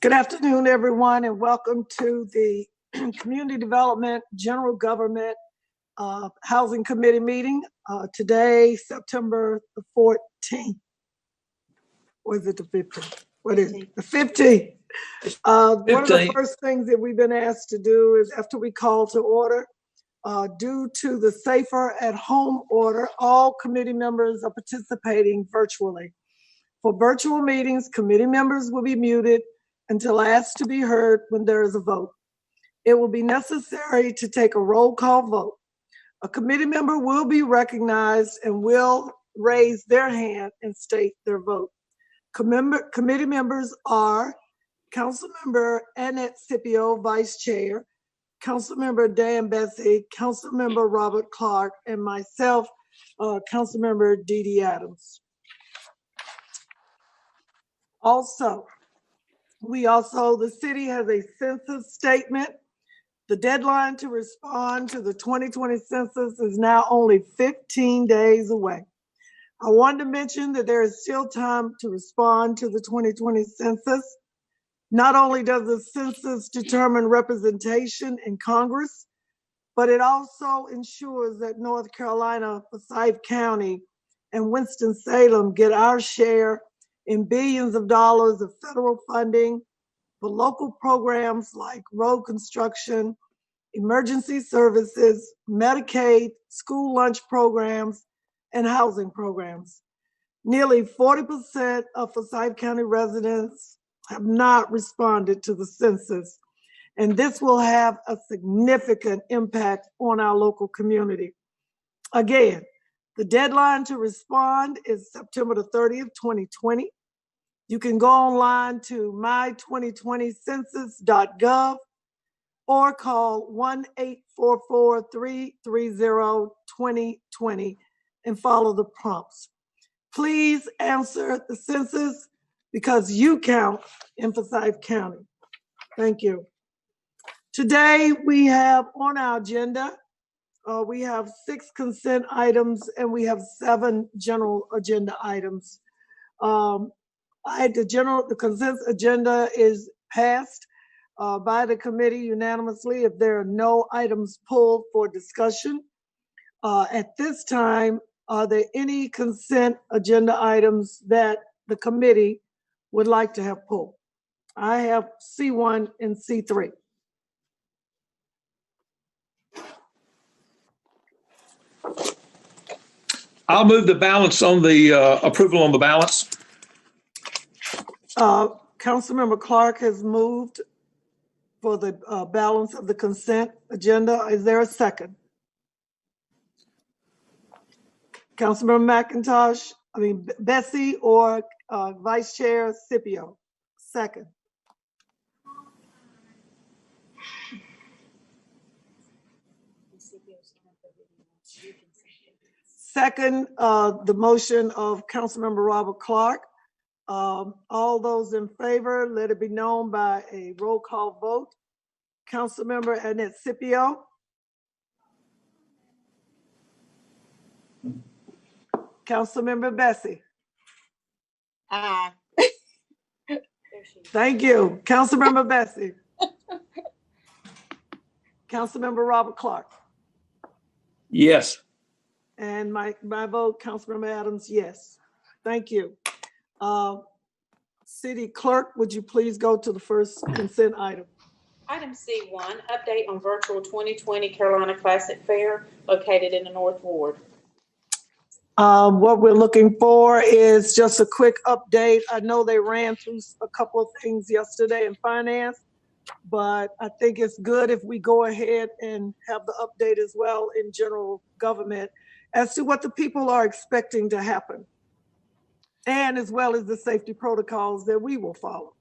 Good afternoon, everyone, and welcome to the Community Development General Government Housing Committee meeting today, September the 14th. Or is it the 15th? What is it? The 15th. One of the first things that we've been asked to do is after we call to order, due to the Safer at Home order, all committee members are participating virtually. For virtual meetings, committee members will be muted until asked to be heard when there is a vote. It will be necessary to take a roll call vote. A committee member will be recognized and will raise their hand and state their vote. Committee members are Councilmember Annette Scipio, Vice Chair, Councilmember Dan Bessie, Councilmember Robert Clark, and myself, Councilmember Dee Dee Adams. The city has a census statement. The deadline to respond to the 2020 census is now only 15 days away. I wanted to mention that there is still time to respond to the 2020 census. Not only does the census determine representation in Congress, but it also ensures that North Carolina, Forsyth County, and Winston-Salem get our share in billions of dollars of federal funding for local programs like road construction, emergency services, Medicaid, school lunch programs, and housing programs. Nearly 40% of Forsyth County residents have not responded to the census, and this will have a significant impact on our local community. Again, the deadline to respond is September the 30th, 2020. You can go online to my2020census.gov or call 1-844-330-2020 and follow the prompts. Please answer the census because you count in Forsyth County. Thank you. Today we have on our agenda, we have 6 consent items and we have 7 general agenda items. The consent agenda is passed by the committee unanimously if there are no items pulled for discussion. At this time, are there any consent agenda items that the committee would like to have pulled? I have C1 and C3. I'll move the balance on the approval on the balance. Councilmember Clark has moved for the balance of the consent agenda. Is there a second? Councilmember Bessie or Vice Chair Scipio? Second. Second, the motion of Councilmember Robert Clark. All those in favor, let it be known by a roll call vote. Councilmember Annette Scipio. Councilmember Bessie. Aye. Thank you. Councilmember Bessie. Councilmember Robert Clark. Yes. And my vote, Councilmember Adams, yes. Thank you. City Clerk, would you please go to the first consent item? Item C1, update on virtual 2020 Carolina Classic Fair located in the North Ward. What we're looking for is just a quick update. I know they ran through a couple of things yesterday in finance, but I think it's good if we go ahead and have the update as well in general government as to what the people are expecting to happen, and as well as the safety protocols that we will follow.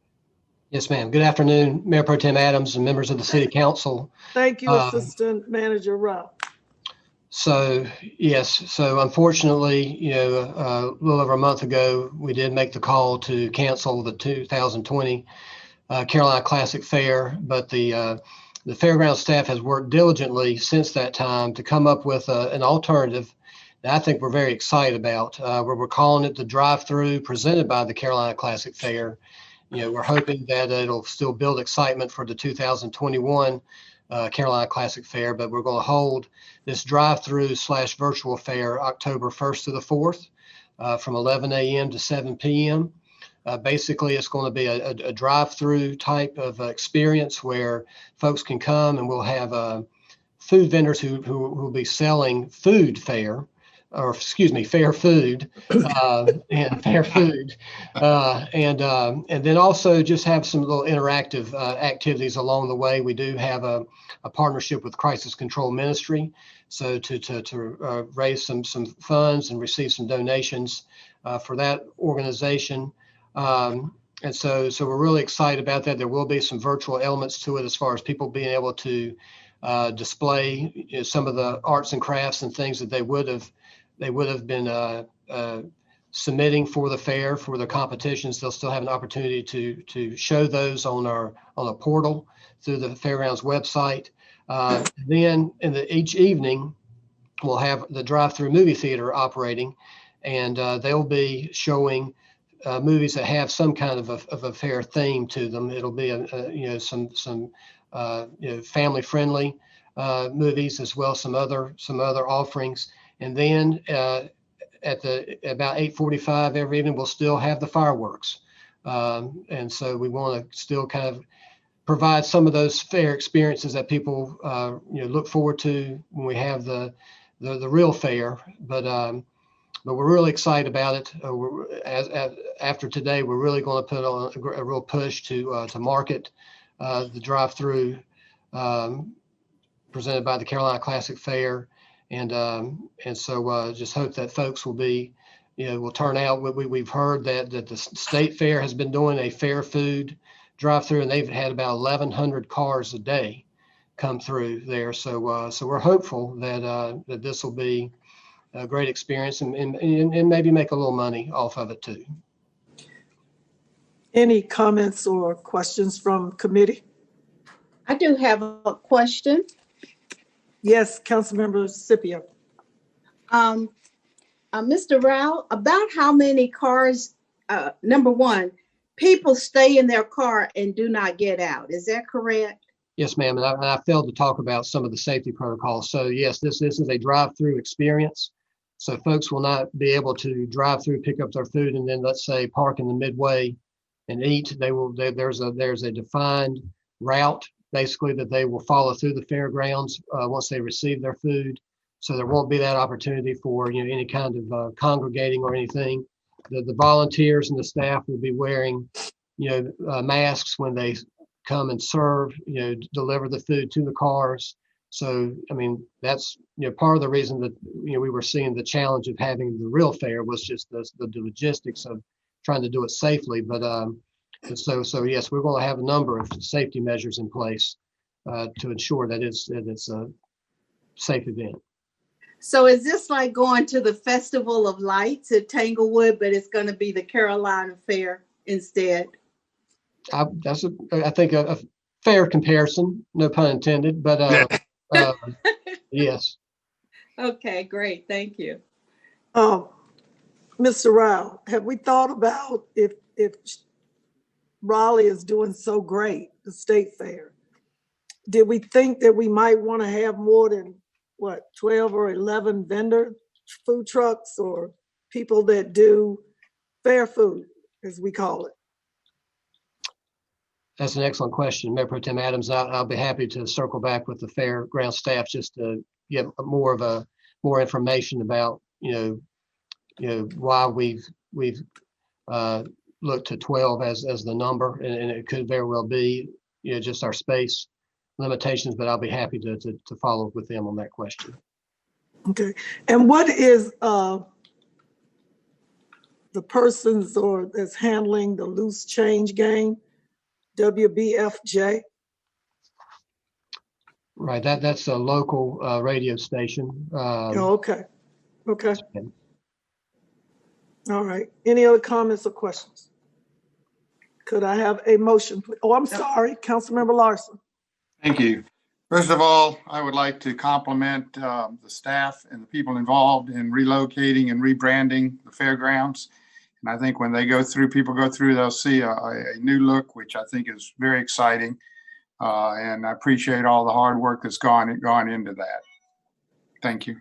Yes, ma'am. Good afternoon, Mayor Pro Tem Adams and members of the City Council. Thank you, Assistant Manager Rao. So, yes, so unfortunately, a little over a month ago, we did make the call to cancel the 2020 Carolina Classic Fair, but the fairground staff has worked diligently since that time to come up with an alternative that I think we're very excited about. Where we're calling it the drive-through presented by the Carolina Classic Fair. we're hoping that it'll still build excitement for the 2021 Carolina Classic Fair, but we're going to hold this drive-through / virtual fair October 1st to the 4th from 11 a.m. to 7 p.m. Basically, it's going to be a drive-through type of experience where folks can come, and we'll have food vendors who will be selling fair food, and fair food, and then also just have some little interactive activities along the way. We do have a partnership with Crisis Control Ministry, so to raise some funds and receive some donations for that organization. And so we're really excited about that. There will be some virtual elements to it as far as people being able to display some of the arts and crafts and things that they would have been submitting for the fair, for the competitions. They'll still have an opportunity to show those on a portal through the fairgrounds website. Then each evening we'll have the drive-through movie theater operating, and they'll be showing movies that have some kind of a fair theme to them. It'll be some family-friendly movies, as well as some other offerings. And then at about 8:45 every evening, we'll still have the fireworks. And so we want to still kind of provide some of those fair experiences that people look forward to when we have the real fair. But we're really excited about it. After today, we're really going to put on a real push to market the drive-through presented by the Carolina Classic Fair, and so just hope that folks will turn out. We've heard that the state fair has been doing a fair food drive-through, and they've had about 1,100 cars a day come through there. So we're hopeful that this will be a great experience and maybe make a little money off of it too. Any comments or questions from committee? I do have a question. Yes, Councilmember Scipio. Mr. Rao, about how many cars, number one, people stay in their car and do not get out. Is that correct? Yes, ma'am. And I failed to talk about some of the safety protocols. So yes, this is a drive-through experience. So folks will not be able to drive through, pick up their food, and then let's say park in the midway and eat. There's a defined route basically that they will follow through the fairgrounds once they receive their food. So there won't be that opportunity for any kind of congregating or anything. The volunteers and the staff will be wearing masks when they come and serve, deliver the food to the cars. So, I mean, that's, part of the reason that, we were seeing the challenge of having the real fair was just the logistics of trying to do it safely. But so yes, we're going to have a number of safety measures in place to ensure that it's a safe event. So is this like going to the Festival of Lights at Tanglewood, but it's going to be the Carolina Fair instead? That's I think a fair comparison, no pun intended, but yes. Okay, great. Thank you. Mr. Rao, have we thought about if Raleigh is doing so great, the state fair, did we think that we might want to have more than 12 or 11 vendor food trucks or people that do fair food, as we call it? That's an excellent question, Mayor Pro Tem Adams. I'll be happy to circle back with the fairground staff just to get more information about why we've looked to 12 as the number, and it could very well be just our space limitations. But I'll be happy to follow up with them on that question. Okay, and what is the persons or that's handling the loose change game? WBFJ. Right, that's a local radio station. Okay. All right. Any other comments or questions? Could I have a motion, please? Oh, I'm sorry, Councilmember Larson. Thank you. First of all, I would like to compliment the staff and the people involved in relocating and rebranding the fairgrounds. And I think when they go through, people go through, they'll see a new look, which I think is very exciting. And I appreciate all the hard work that's gone into that. Thank you.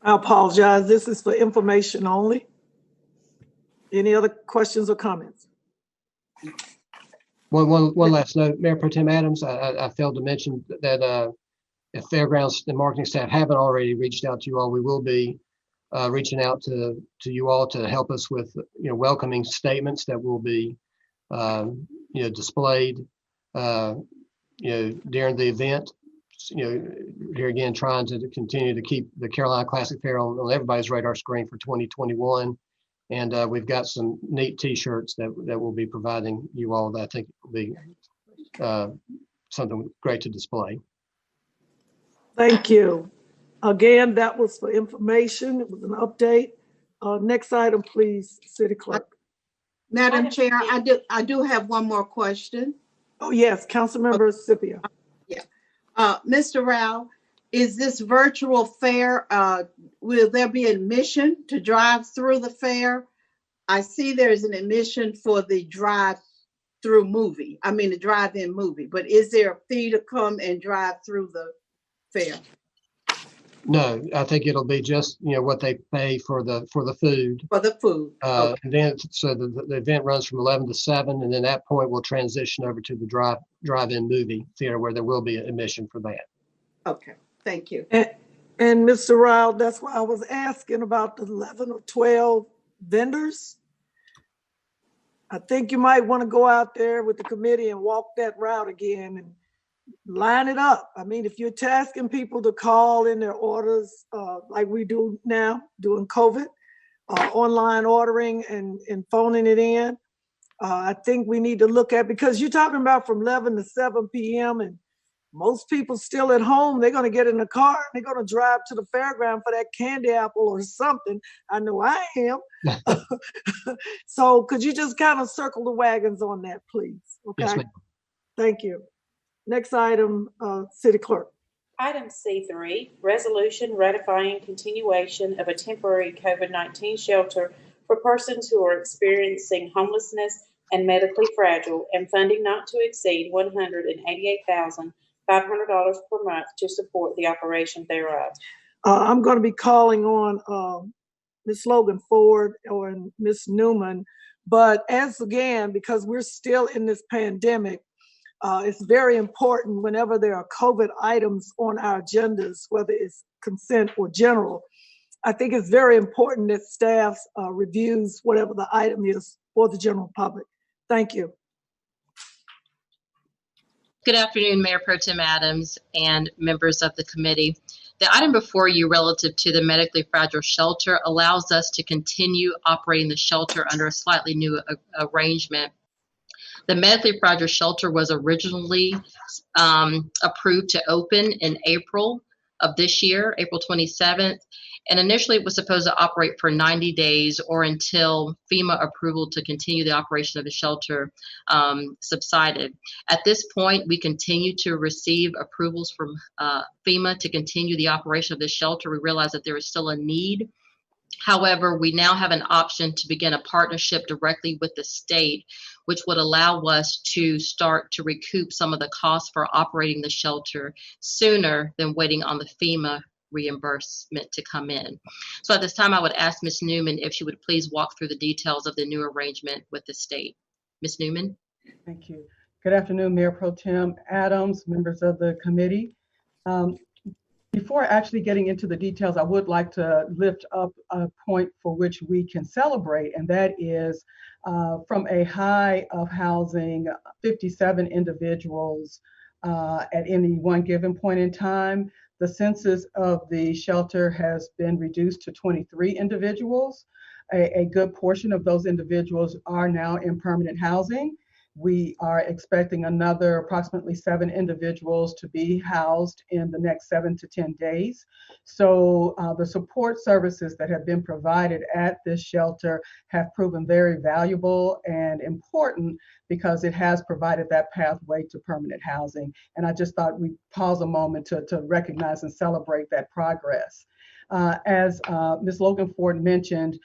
I apologize. This is for information only. Any other questions or comments? One last note, Mayor Pro Tem Adams, I failed to mention that if Fairgrounds and marketing staff haven't already reached out to you all, we will be reaching out to you all to help us with welcoming statements that will be displayed during the event. Here again, trying to continue to keep the Carolina Classic Fair on everybody's radar screen for 2021. And we've got some neat T-shirts that we'll be providing you all that I think will be something great to display. Thank you. Again, that was for information. It was an update. Next item, please, City Clerk. Madam Chair, I do have one more question. Oh, yes, Councilmember Scipio. Mr. Rao, is this virtual fair, will there be admission to drive through the fair? I see there's an admission for the drive-in movie, but is there a fee to come and drive through the fair? No, I think it'll be just what they pay for the food. For the food. Okay. And then so the event runs from 11 to 7, and then at that point we'll transition over to the drive-in movie theater where there will be an admission for that. Okay, thank you. And Mr. Rao, that's why I was asking about the 11 or 12 vendors. I think you might want to go out there with the committee and walk that route again and line it up. I mean, if you're tasking people to call in their orders like we do now during COVID, online ordering and phoning it in, I think we need to look at, because you're talking about from 11 to 7 p.m. and most people still at home, they're going to get in the car and they're going to drive to the fairground for that candy apple or something. I know I am. So could you just kind of circle the wagons on that, please? Okay. Yes, ma'am. Thank you. Next item, City Clerk. Item C3, resolution ratifying continuation of a temporary COVID-19 shelter for persons who are experiencing homelessness and medically fragile, and funding not to exceed $188,500 per month to support the operation thereof. I'm going to be calling on Ms. Logan Ford or Ms. Newman, but because we're still in this pandemic, it's very important whenever there are COVID items on our agendas, whether it's consent or general. I think it's very important that staff reviews whatever the item is for the general public. Thank you. Good afternoon, Mayor Pro Tem Adams and members of the committee. The item before you relative to the medically fragile shelter allows us to continue operating the shelter under a slightly new arrangement. The medically fragile shelter was originally approved to open in April of this year, April 27th. And initially it was supposed to operate for 90 days or until FEMA approval to continue the operation of the shelter subsided. At this point, we continue to receive approvals from FEMA to continue the operation of the shelter. We realize that there is still a need. However, we now have an option to begin a partnership directly with the state, which would allow us to start to recoup some of the costs for operating the shelter sooner than waiting on the FEMA reimbursement to come in. So at this time, I would ask Ms. Newman if she would please walk through the details of the new arrangement with the state. Ms. Newman? Thank you. Good afternoon, Mayor Pro Tem Adams, members of the committee. Before actually getting into the details, I would like to lift up a point for which we can celebrate, and that is from a high of housing 57 individuals at any one given point in time. The census of the shelter has been reduced to 23 individuals. A good portion of those individuals are now in permanent housing. We are expecting another approximately 7 individuals to be housed in the next 7 to 10 days. So the support services that have been provided at this shelter have proven very valuable and important because it has provided that pathway to permanent housing. And I just thought we'd pause a moment to recognize and celebrate that progress. As Ms. Logan Ford mentioned,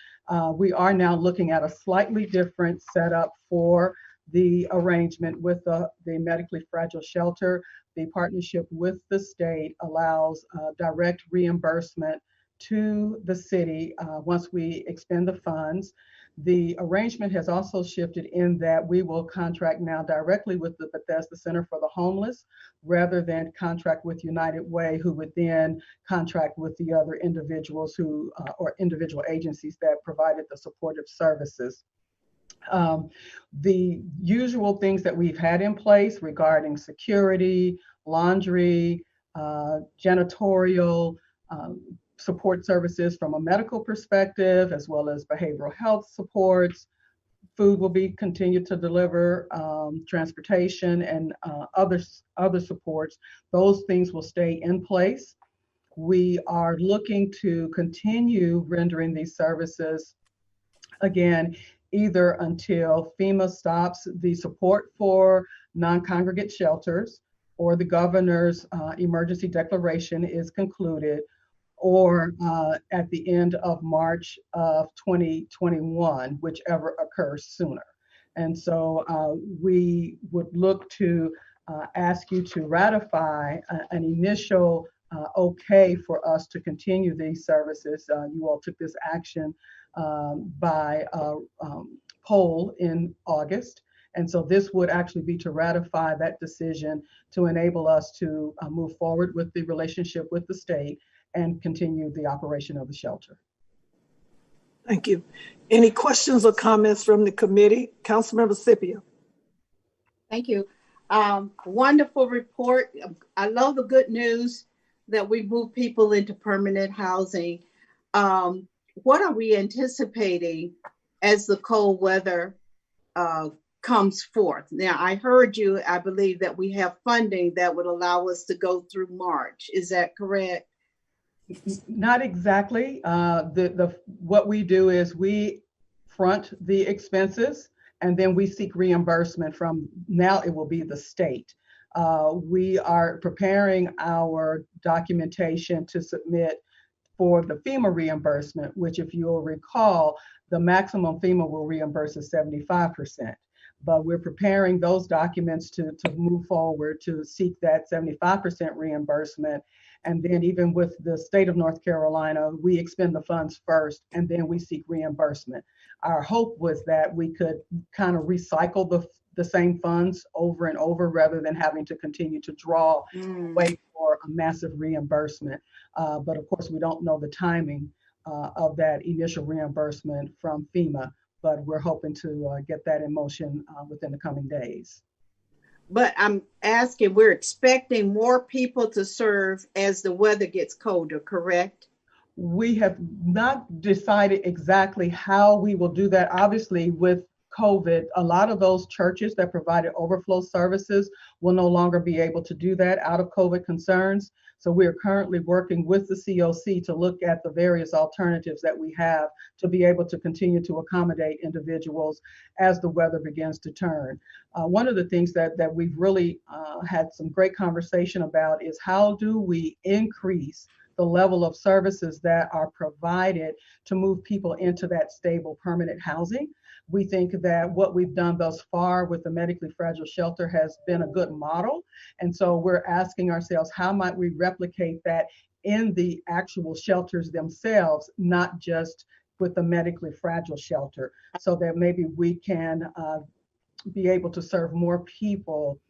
we are now looking at a slightly different setup for the arrangement with the medically fragile shelter. The partnership with the state allows direct reimbursement to the city once we expend the funds. The arrangement has also shifted in that we will contract now directly with the Bethesda Center for the Homeless rather than contract with United Way, who would then contract with the other individuals who or individual agencies that provided the supportive services. The usual things that we've had in place regarding security, laundry, janitorial, support services from a medical perspective, as well as behavioral health supports. Food will be continued to deliver, transportation and other supports. Those things will stay in place. We are looking to continue rendering these services, again, either until FEMA stops the support for non-congregate shelters or the governor's emergency declaration is concluded, or at the end of March of 2021, whichever occurs sooner. And so we would look to ask you to ratify an initial okay for us to continue these services. You all took this action by poll in August. And so this would actually be to ratify that decision to enable us to move forward with the relationship with the state and continue the operation of the shelter. Thank you. Any questions or comments from the committee? Councilmember Scipio. Thank you. Wonderful report. I love the good news that we move people into permanent housing. What are we anticipating as the cold weather comes forth? Now, I heard you, I believe that we have funding that would allow us to go through March. Is that correct? Not exactly. What we do is we front the expenses and then we seek reimbursement from, now it will be the state. We are preparing our documentation to submit for the FEMA reimbursement, which if you'll recall, the maximum FEMA will reimburse is 75%. But we're preparing those documents to move forward to seek that 75% reimbursement. And then even with the state of North Carolina, we expend the funds first and then we seek reimbursement. Our hope was that we could kind of recycle the same funds over and over rather than having to continue to draw, wait for a massive reimbursement. But of course, we don't know the timing of that initial reimbursement from FEMA, but we're hoping to get that in motion within the coming days. But I'm asking, we're expecting more people to serve as the weather gets colder, correct? We have not decided exactly how we will do that. Obviously, with COVID, a lot of those churches that provided overflow services will no longer be able to do that out of COVID concerns. So we are currently working with the COC to look at the various alternatives that we have to be able to continue to accommodate individuals as the weather begins to turn. One of the things that we've really had some great conversation about is how do we increase the level of services that are provided to move people into that stable permanent housing. We think that what we've done thus far with the medically fragile shelter has been a good model. And so we're asking ourselves, how might we replicate that in the actual shelters themselves, not just with the medically fragile shelter, so that maybe we can be able to serve more people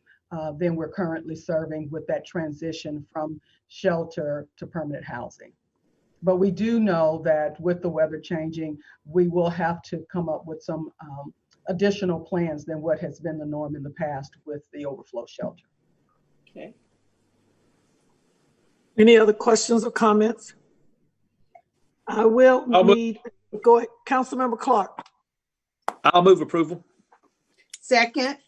than we're currently serving with that transition from shelter to permanent housing. But we do know that with the weather changing, we will have to come up with some additional plans than what has been the norm in the past with the overflow shelter. Okay. Any other questions or comments? I will need, go ahead, Councilmember Clark. I'll move approval. Second.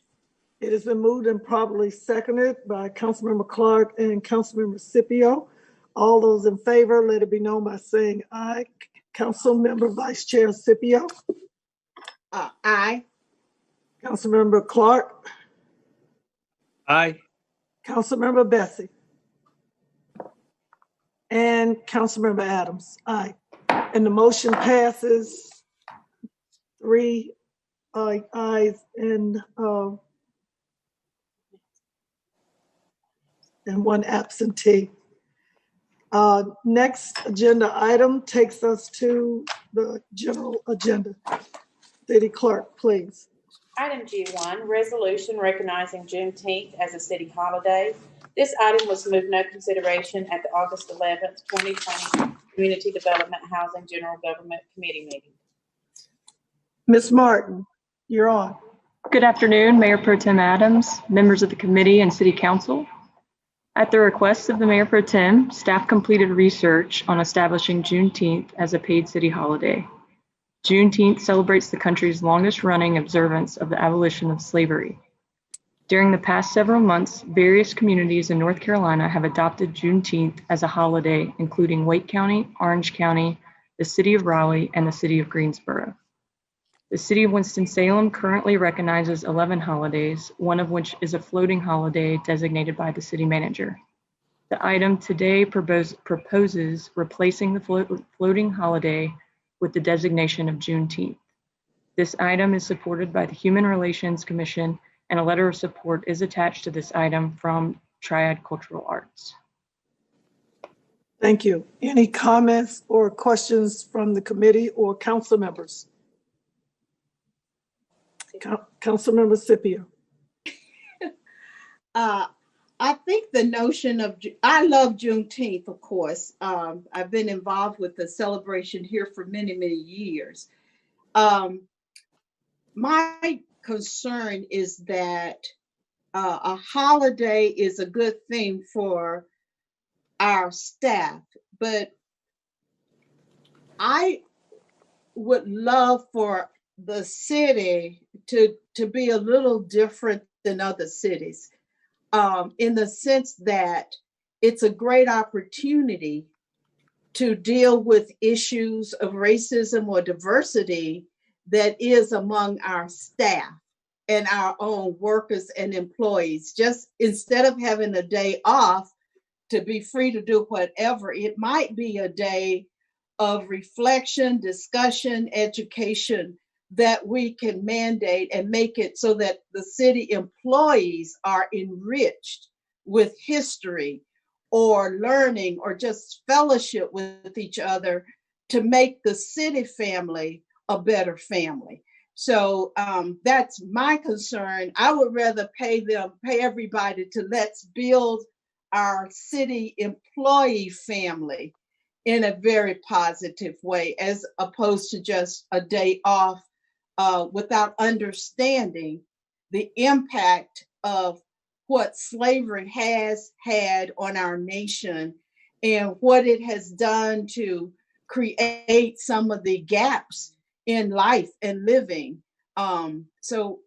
It has been moved and probably seconded by Councilmember Clark and Councilmember Scipio. All those in favor, let it be known by saying aye. Councilmember Vice Chair Scipio. Aye. Councilmember Clark. Aye. Councilmember Bessie. And Councilmember Adams, aye. And the motion passes 3 ayes and 1 absentee. Next agenda item takes us to the general agenda. City Clerk, please. Item G1, resolution recognizing Juneteenth as a city holiday. This item was moved no consideration at the August 11th, 2020 Community Development Housing General Government Committee meeting. Ms. Martin, you're on. Good afternoon, Mayor Pro Tem Adams, members of the committee and City Council. At the request of the Mayor Pro Tem, staff completed research on establishing Juneteenth as a paid city holiday. Juneteenth celebrates the country's longest-running observance of the abolition of slavery. During the past several months, various communities in North Carolina have adopted Juneteenth as a holiday, including Wake County, Orange County, the City of Raleigh, and the City of Greensboro. The City of Winston-Salem currently recognizes 11 holidays, one of which is a floating holiday designated by the city manager. The item today proposes replacing the floating holiday with the designation of Juneteenth. This item is supported by the Human Relations Commission, and a letter of support is attached to this item from Triad Cultural Arts. Thank you. Any comments or questions from the committee or council members? Councilmember Scipio. I think the notion of, I love Juneteenth, of course. I've been involved with the celebration here for many, many years. My concern is that a holiday is a good thing for our staff, but I would love for the city to be a little different than other cities, in the sense that it's a great opportunity to deal with issues of racism or diversity that is among our staff and our own workers and employees. Just instead of having a day off to be free to do whatever, it might be a day of reflection, discussion, education that we can mandate and make it so that the city employees are enriched with history or learning or just fellowship with each other to make the city family a better family. So that's my concern. I would rather pay everybody to let's build our city employee family in a very positive way, as opposed to just a day off without understanding the impact of what slavery has had on our nation and what it has done to create some of the gaps in life and living. So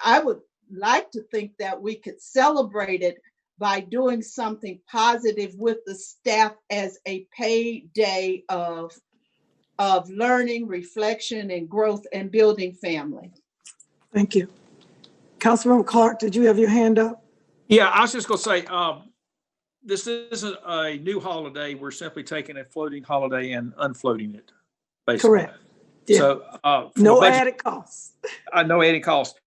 I would like to think that we could celebrate it by doing something positive with the staff as a paid day of learning, reflection, and growth and building family. Thank you. Councilmember Clark, did you have your hand up? Yeah, I was just going to say, this isn't a new holiday. We're simply taking a floating holiday and unfloating it, basically. Correct. Yeah. So no added costs. No added cost.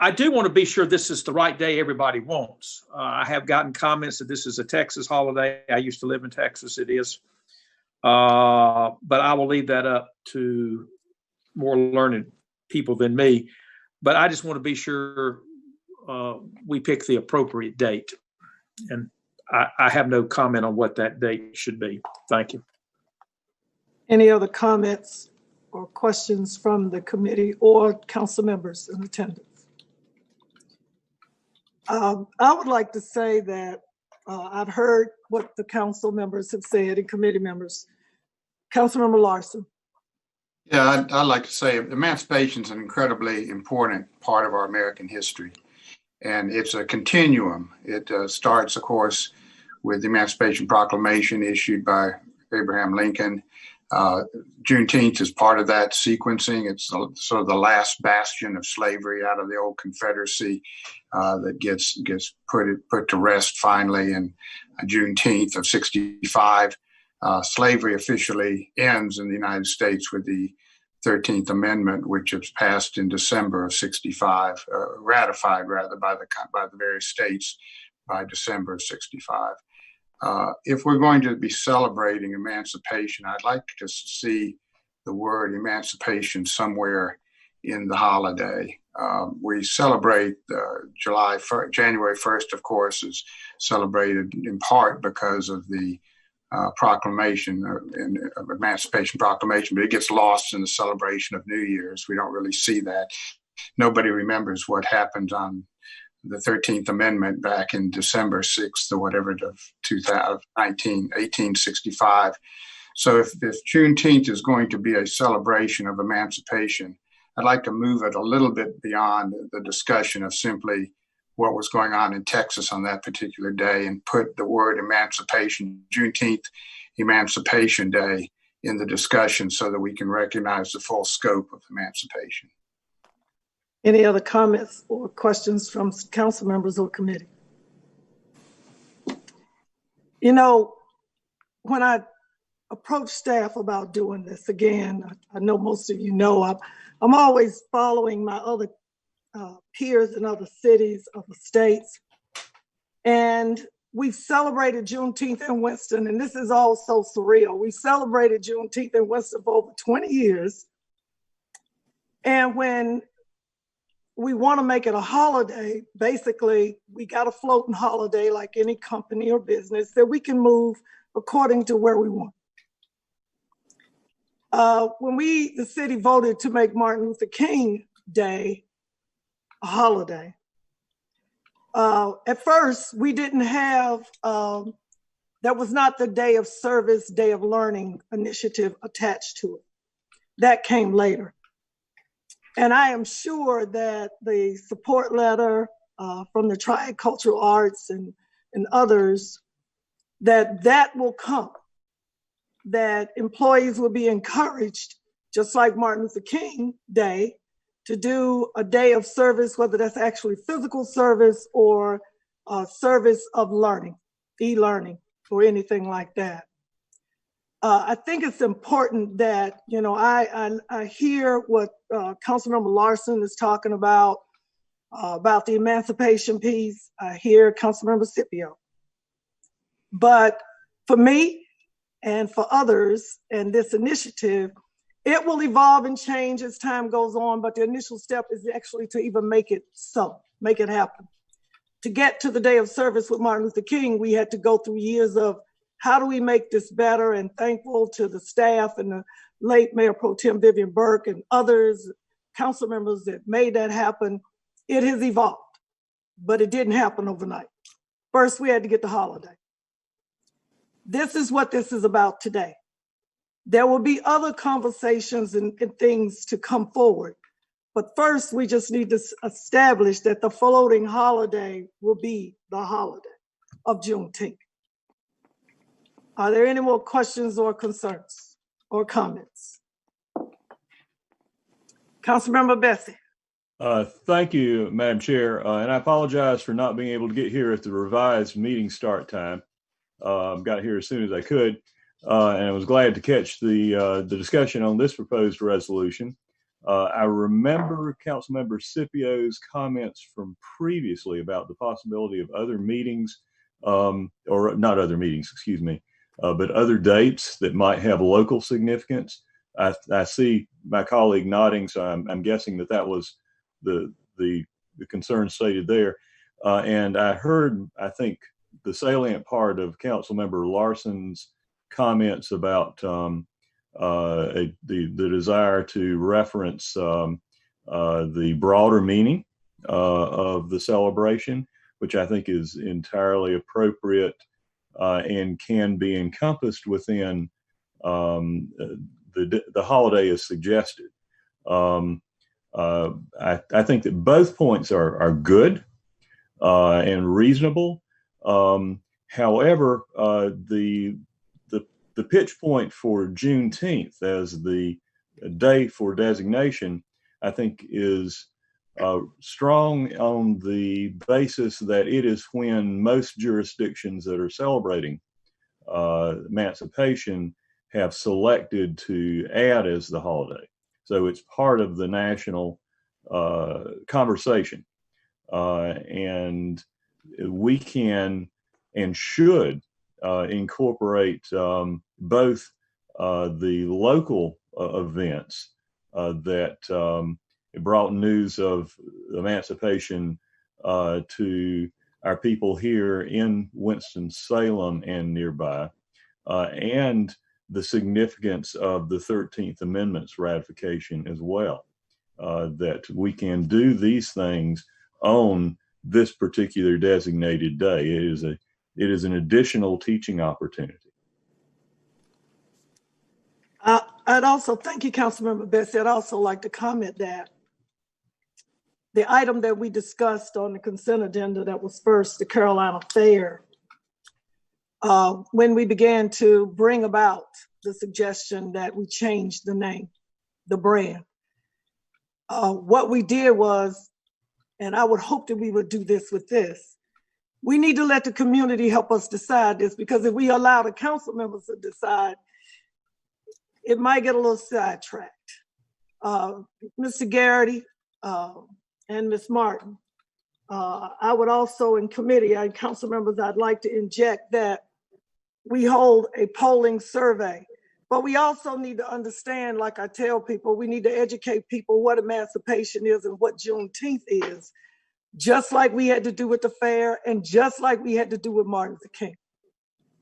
I do want to be sure this is the right day everybody wants. I have gotten comments that this is a Texas holiday. I used to live in Texas. It is. But I will leave that up to more learned people than me. But I just want to be sure we pick the appropriate date. And I have no comment on what that date should be. Thank you. Any other comments or questions from the committee or council members in attendance? I would like to say that I've heard what the council members have said and committee members. Councilmember Larson. Yeah, I'd like to say emancipation is an incredibly important part of our American history. And it's a continuum. It starts, of course, with the Emancipation Proclamation issued by Abraham Lincoln. Juneteenth is part of that sequencing. It's sort of the last bastion of slavery out of the old Confederacy that gets put to rest finally in Juneteenth of 65. Slavery officially ends in the United States with the 13th Amendment, which was passed in December of 65, ratified rather by the various states by December of 65. If we're going to be celebrating emancipation, I'd like to see the word emancipation somewhere in the holiday. We celebrate January 1st, of course, is celebrated in part because of the proclamation, Emancipation Proclamation, but it gets lost in the celebration of New Year's. We don't really see that. Nobody remembers what happened on the 13th Amendment back in December 6th or whatever of 1865. So if Juneteenth is going to be a celebration of emancipation, I'd like to move it a little bit beyond the discussion of simply what was going on in Texas on that particular day and put the word emancipation, Juneteenth Emancipation Day, in the discussion so that we can recognize the full scope of emancipation. Any other comments or questions from council members or committee? You know, when I approach staff about doing this, again, I know most of you know, I'm always following my other peers in other cities, other states. And we've celebrated Juneteenth in Winston, and this is all so surreal. We celebrated Juneteenth in Winston for over 20 years. And when we want to make it a holiday, basically, we got a floating holiday like any company or business that we can move according to where we want. When the city voted to make Martin Luther King Day a holiday, at first we didn't have, that was not the day of service, day of learning initiative attached to it. That came later. And I am sure that the support letter from the Triad Cultural Arts and others, that will come, that employees will be encouraged, just like Martin Luther King Day, to do a day of service, whether that's actually physical service or service of learning, e-learning, or anything like that. I think it's important that, you know, I hear what Councilmember Larson is talking about the emancipation piece. I hear Councilmember Scipio. But for me and for others and this initiative, it will evolve and change as time goes on, but the initial step is actually to even make it so, make it happen. To get to the day of service with Martin Luther King, we had to go through years of how do we make this better, and thankful to the staff and the late Mayor Pro Tem Vivian Burke and others, council members that made that happen. It has evolved, but it didn't happen overnight. First, we had to get the holiday. This is what this is about today. There will be other conversations and things to come forward. But first, we just need to establish that the floating holiday will be the holiday of Juneteenth. Are there any more questions or concerns or comments? Councilmember Bessie. Thank you, Madam Chair. And I apologize for not being able to get here at the revised meeting start time. Got here as soon as I could. And I was glad to catch the discussion on this proposed resolution. I remember Councilmember Scipio's comments from previously about the possibility of other meetings, or not other meetings, excuse me, but other dates that might have local significance. I see my colleague nodding, so I'm guessing that was the concern stated there. And I heard, I think, the salient part of Councilmember Larson's comments about the desire to reference the broader meaning of the celebration, which I think is entirely appropriate and can be encompassed within the holiday as suggested. I think that both points are good and reasonable. However, the the pitch point for Juneteenth as the day for designation, I think, is strong on the basis that it is when most jurisdictions that are celebrating emancipation have selected to add as the holiday. So it's part of the national conversation. And we can and should incorporate both the local events that brought news of emancipation to our people here in Winston-Salem and nearby, and the significance of the 13th Amendment's ratification as well, that we can do these things on this particular designated day. It is an additional teaching opportunity. I'd also, thank you, Councilmember Bessie. I'd also like to comment that the item that we discussed on the consent agenda that was first, the Carolina Fair, when we began to bring about the suggestion that we change the name, the brand, what we did was, and I would hope that we would do this with this, we need to let the community help us decide this, because if we allow the council members to decide, it might get a little sidetracked. Mr. Garrity and Ms. Martin, I would also in committee, and council members, I'd like to inject that we hold a polling survey, but we also need to understand, like I tell people, we need to educate people what emancipation is and what Juneteenth is, just like we had to do with the fair and just like we had to do with Martin Luther King.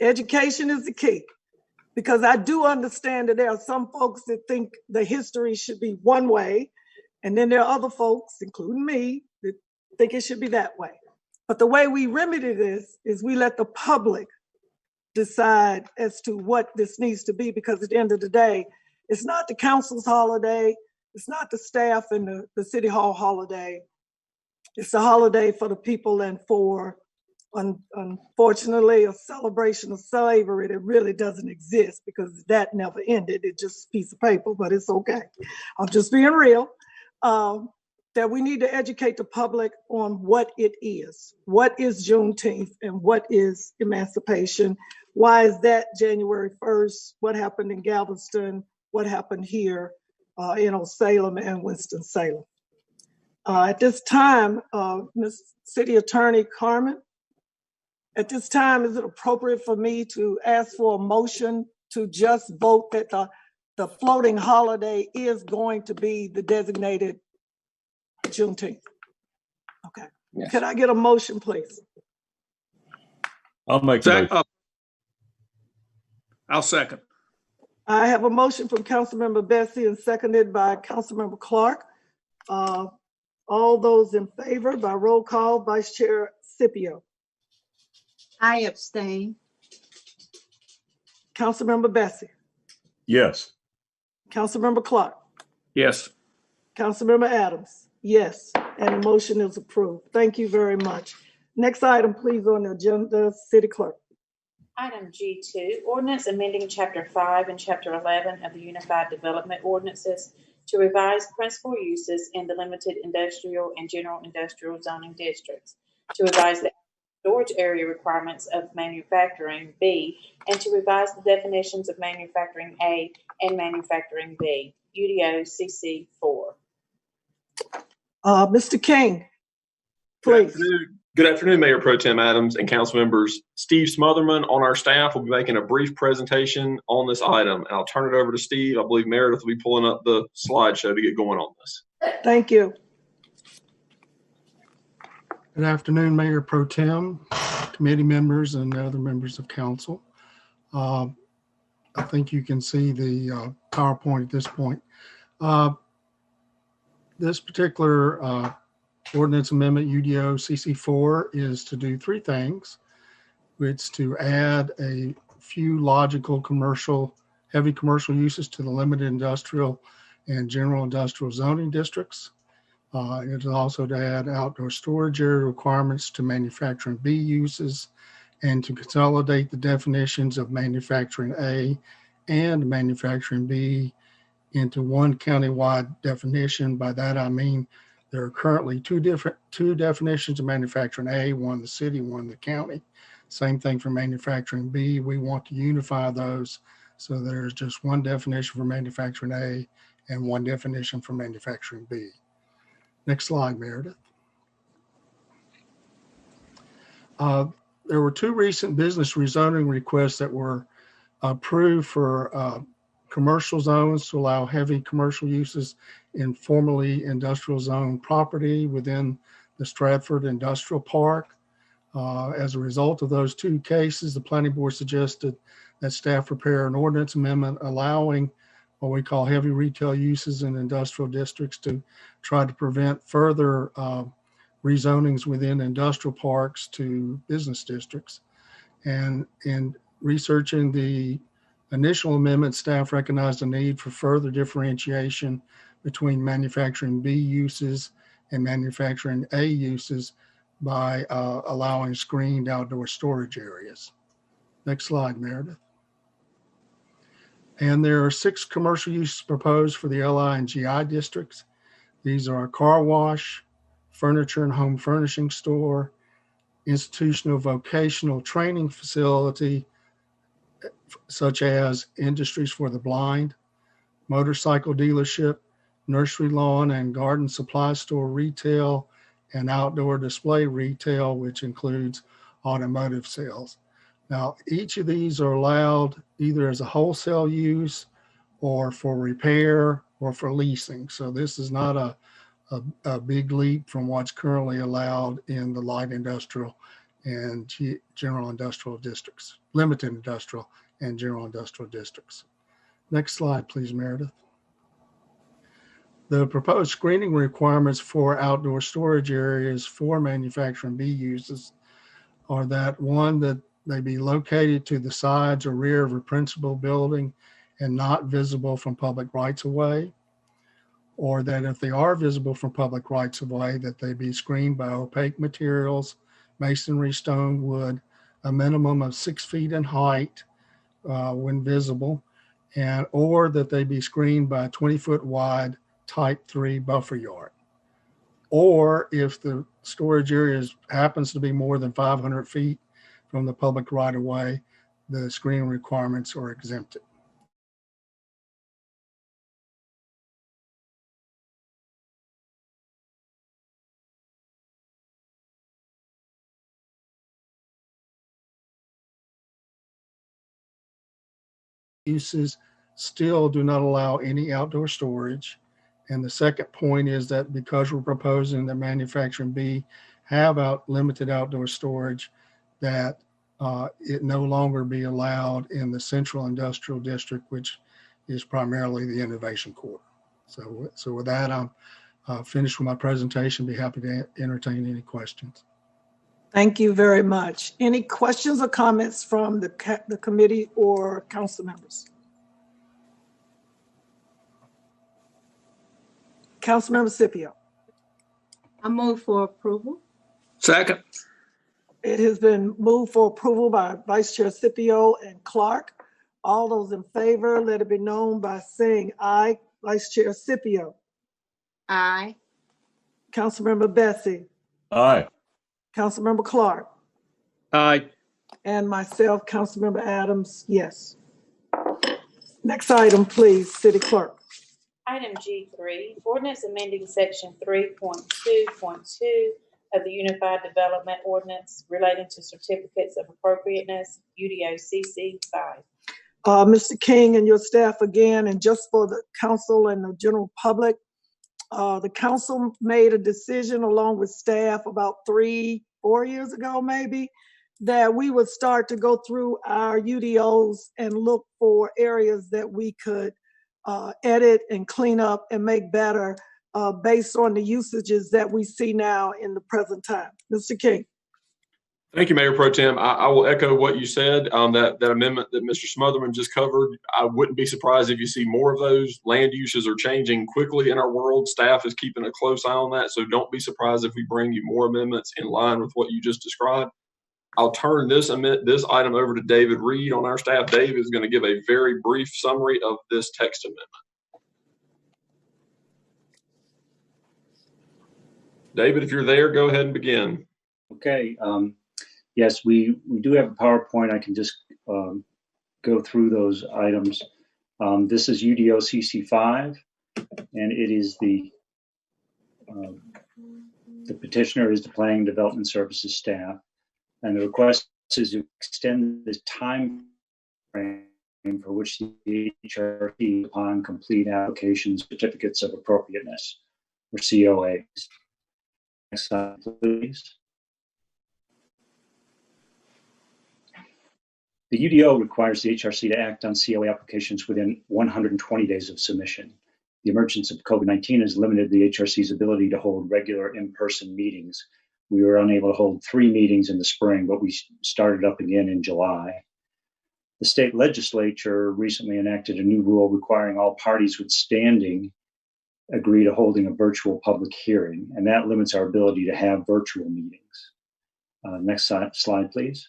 Education is the key, because I do understand that there are some folks that think the history should be one way, and then there are other folks, including me, that think it should be that way. But the way we remedy this is we let the public decide as to what this needs to be, because at the end of the day, it's not the council's holiday, it's not the staff and the city hall holiday. It's a holiday for the people and for, unfortunately, a celebration of slavery that really doesn't exist, because that never ended. It's just a piece of paper, but it's okay. I'm just being real. That we need to educate the public on what it is. What is Juneteenth and what is emancipation? Why is that January 1st? What happened in Galveston? What happened here in Salem and Winston-Salem? At this time, Ms. City Attorney Carmen, at this time, is it appropriate for me to ask for a motion to just vote that the floating holiday is going to be the designated Juneteenth? Okay. Yes. Can I get a motion, please? I'll make that. I'll second. I have a motion from Councilmember Bessie and seconded by Councilmember Clark. All those in favor by roll call, Vice Chair Scipio. I abstain. Councilmember Bessie. Yes. Councilmember Clark. Yes. Councilmember Adams. Yes, and the motion is approved. Thank you very much. Next item, please, on the agenda, City Clerk. Item G2, ordinance amending Chapter 5 and Chapter 11 of the Unified Development Ordinances to revise principal uses in the limited industrial and general industrial zoning districts, to revise the storage area requirements of manufacturing B, and to revise the definitions of manufacturing A and manufacturing B, UDO CC 4. Mr. King, please. Good afternoon, Mayor Pro Tem Adams and council members. Steve Smotherman on our staff will be making a brief presentation on this item. And I'll turn it over to Steve. I believe Meredith will be pulling up the slideshow to get going on this. Thank you. Good afternoon, Mayor Pro Tem, committee members, and other members of council. I think you can see the PowerPoint at this point. This particular ordinance amendment, UDO CC4, is to do three things. It's to add a few logical heavy commercial uses to the limited industrial and general industrial zoning districts. It's also to add outdoor storage area requirements to manufacturing B uses and to consolidate the definitions of manufacturing A and manufacturing B into one countywide definition. By that, I mean there are currently two definitions of manufacturing A, one the city, one the county. Same thing for manufacturing B. We want to unify those so there's just one definition for manufacturing A and one definition for manufacturing B. Next slide, Meredith. There were two recent business rezoning requests that were approved for commercial zones to allow heavy commercial uses in formerly industrial zone property within the Stratford Industrial Park. As a result of those two cases, the planning board suggested that staff prepare an ordinance amendment allowing what we call heavy retail uses in industrial districts to try to prevent further rezonings within industrial parks to business districts. And in researching the initial amendment, staff recognized the need for further differentiation between manufacturing B uses and manufacturing A uses by allowing screened outdoor storage areas. Next slide, Meredith. And there are 6 commercial uses proposed for the LI and GI districts. These are a car wash, furniture and home furnishing store, institutional vocational training facility, such as Industries for the Blind, motorcycle dealership, nursery lawn and garden supply store retail, and outdoor display retail, which includes automotive sales. Now, each of these are allowed either as a wholesale use or for repair or for leasing. So this is not a big leap from what's currently allowed in the light industrial and general industrial districts, limited industrial and general industrial districts. Next slide, please, Meredith. The proposed screening requirements for outdoor storage areas for manufacturing B uses are that, one, that they be located to the sides or rear of a principal building and not visible from public rights of way, or that if they are visible from public rights of way, that they be screened by opaque materials, masonry, stone, wood, a minimum of 6 feet in height when visible, and or that they be screened by a 20-foot wide type 3 buffer yard. Or if the storage area happens to be more than 500 feet from the public right of way, the screening requirements are exempted. Uses still do not allow any outdoor storage. And the second point is that because we're proposing that manufacturing B have limited outdoor storage, that it no longer be allowed in the central industrial district, which is primarily the innovation quarter. So with that, I'm finished with my presentation. Be happy to entertain any questions. Thank you very much. Any questions or comments from the committee or council members? Councilmember Scipio. I move for approval. Second. It has been moved for approval by Vice Chair Scipio and Clark. All those in favor, let it be known by saying aye. Vice Chair Scipio. Aye. Councilmember Bessie. Aye. Councilmember Clark. Aye. And myself, Councilmember Adams, yes. Next item, please, City Clerk. Item G3, ordinance amending section 3.2.2 of the Unified Development Ordinance relating to certificates of appropriateness, UDO-CC 5. Mr. King and your staff again, and just for the council and the general public, the council made a decision along with staff about 3-4 years ago, maybe, that we would start to go through our UDOs and look for areas that we could edit and clean up and make better based on the usages that we see now in the present time. Mr. King. Thank you, Mayor Pro Tem. I will echo what you said. That amendment that Mr. Smotherman just covered, I wouldn't be surprised if you see more of those. Land uses are changing quickly in our world. Staff is keeping a close eye on that, so don't be surprised if we bring you more amendments in line with what you just described. I'll turn this item over to David Reed on our staff. David is going to give a very brief summary of this text amendment. David, if you're there, go ahead and begin. Okay. Yes, we do have a PowerPoint. I can just go through those items. This is UDO CC5, and it is the petitioner is the Planning and Development Services staff, and the request is to extend this time frame for which the HRT upon complete applications, certificates of appropriateness, or COAs. Next slide, please. The UDO requires the HRC to act on COA applications within 120 days of submission. The emergence of COVID-19 has limited the HRC's ability to hold regular in-person meetings. We were unable to hold 3 meetings in the spring, but we started up again in July. The state legislature recently enacted a new rule requiring all parties with standing agree to holding a virtual public hearing, and that limits our ability to have virtual meetings. Next slide, please.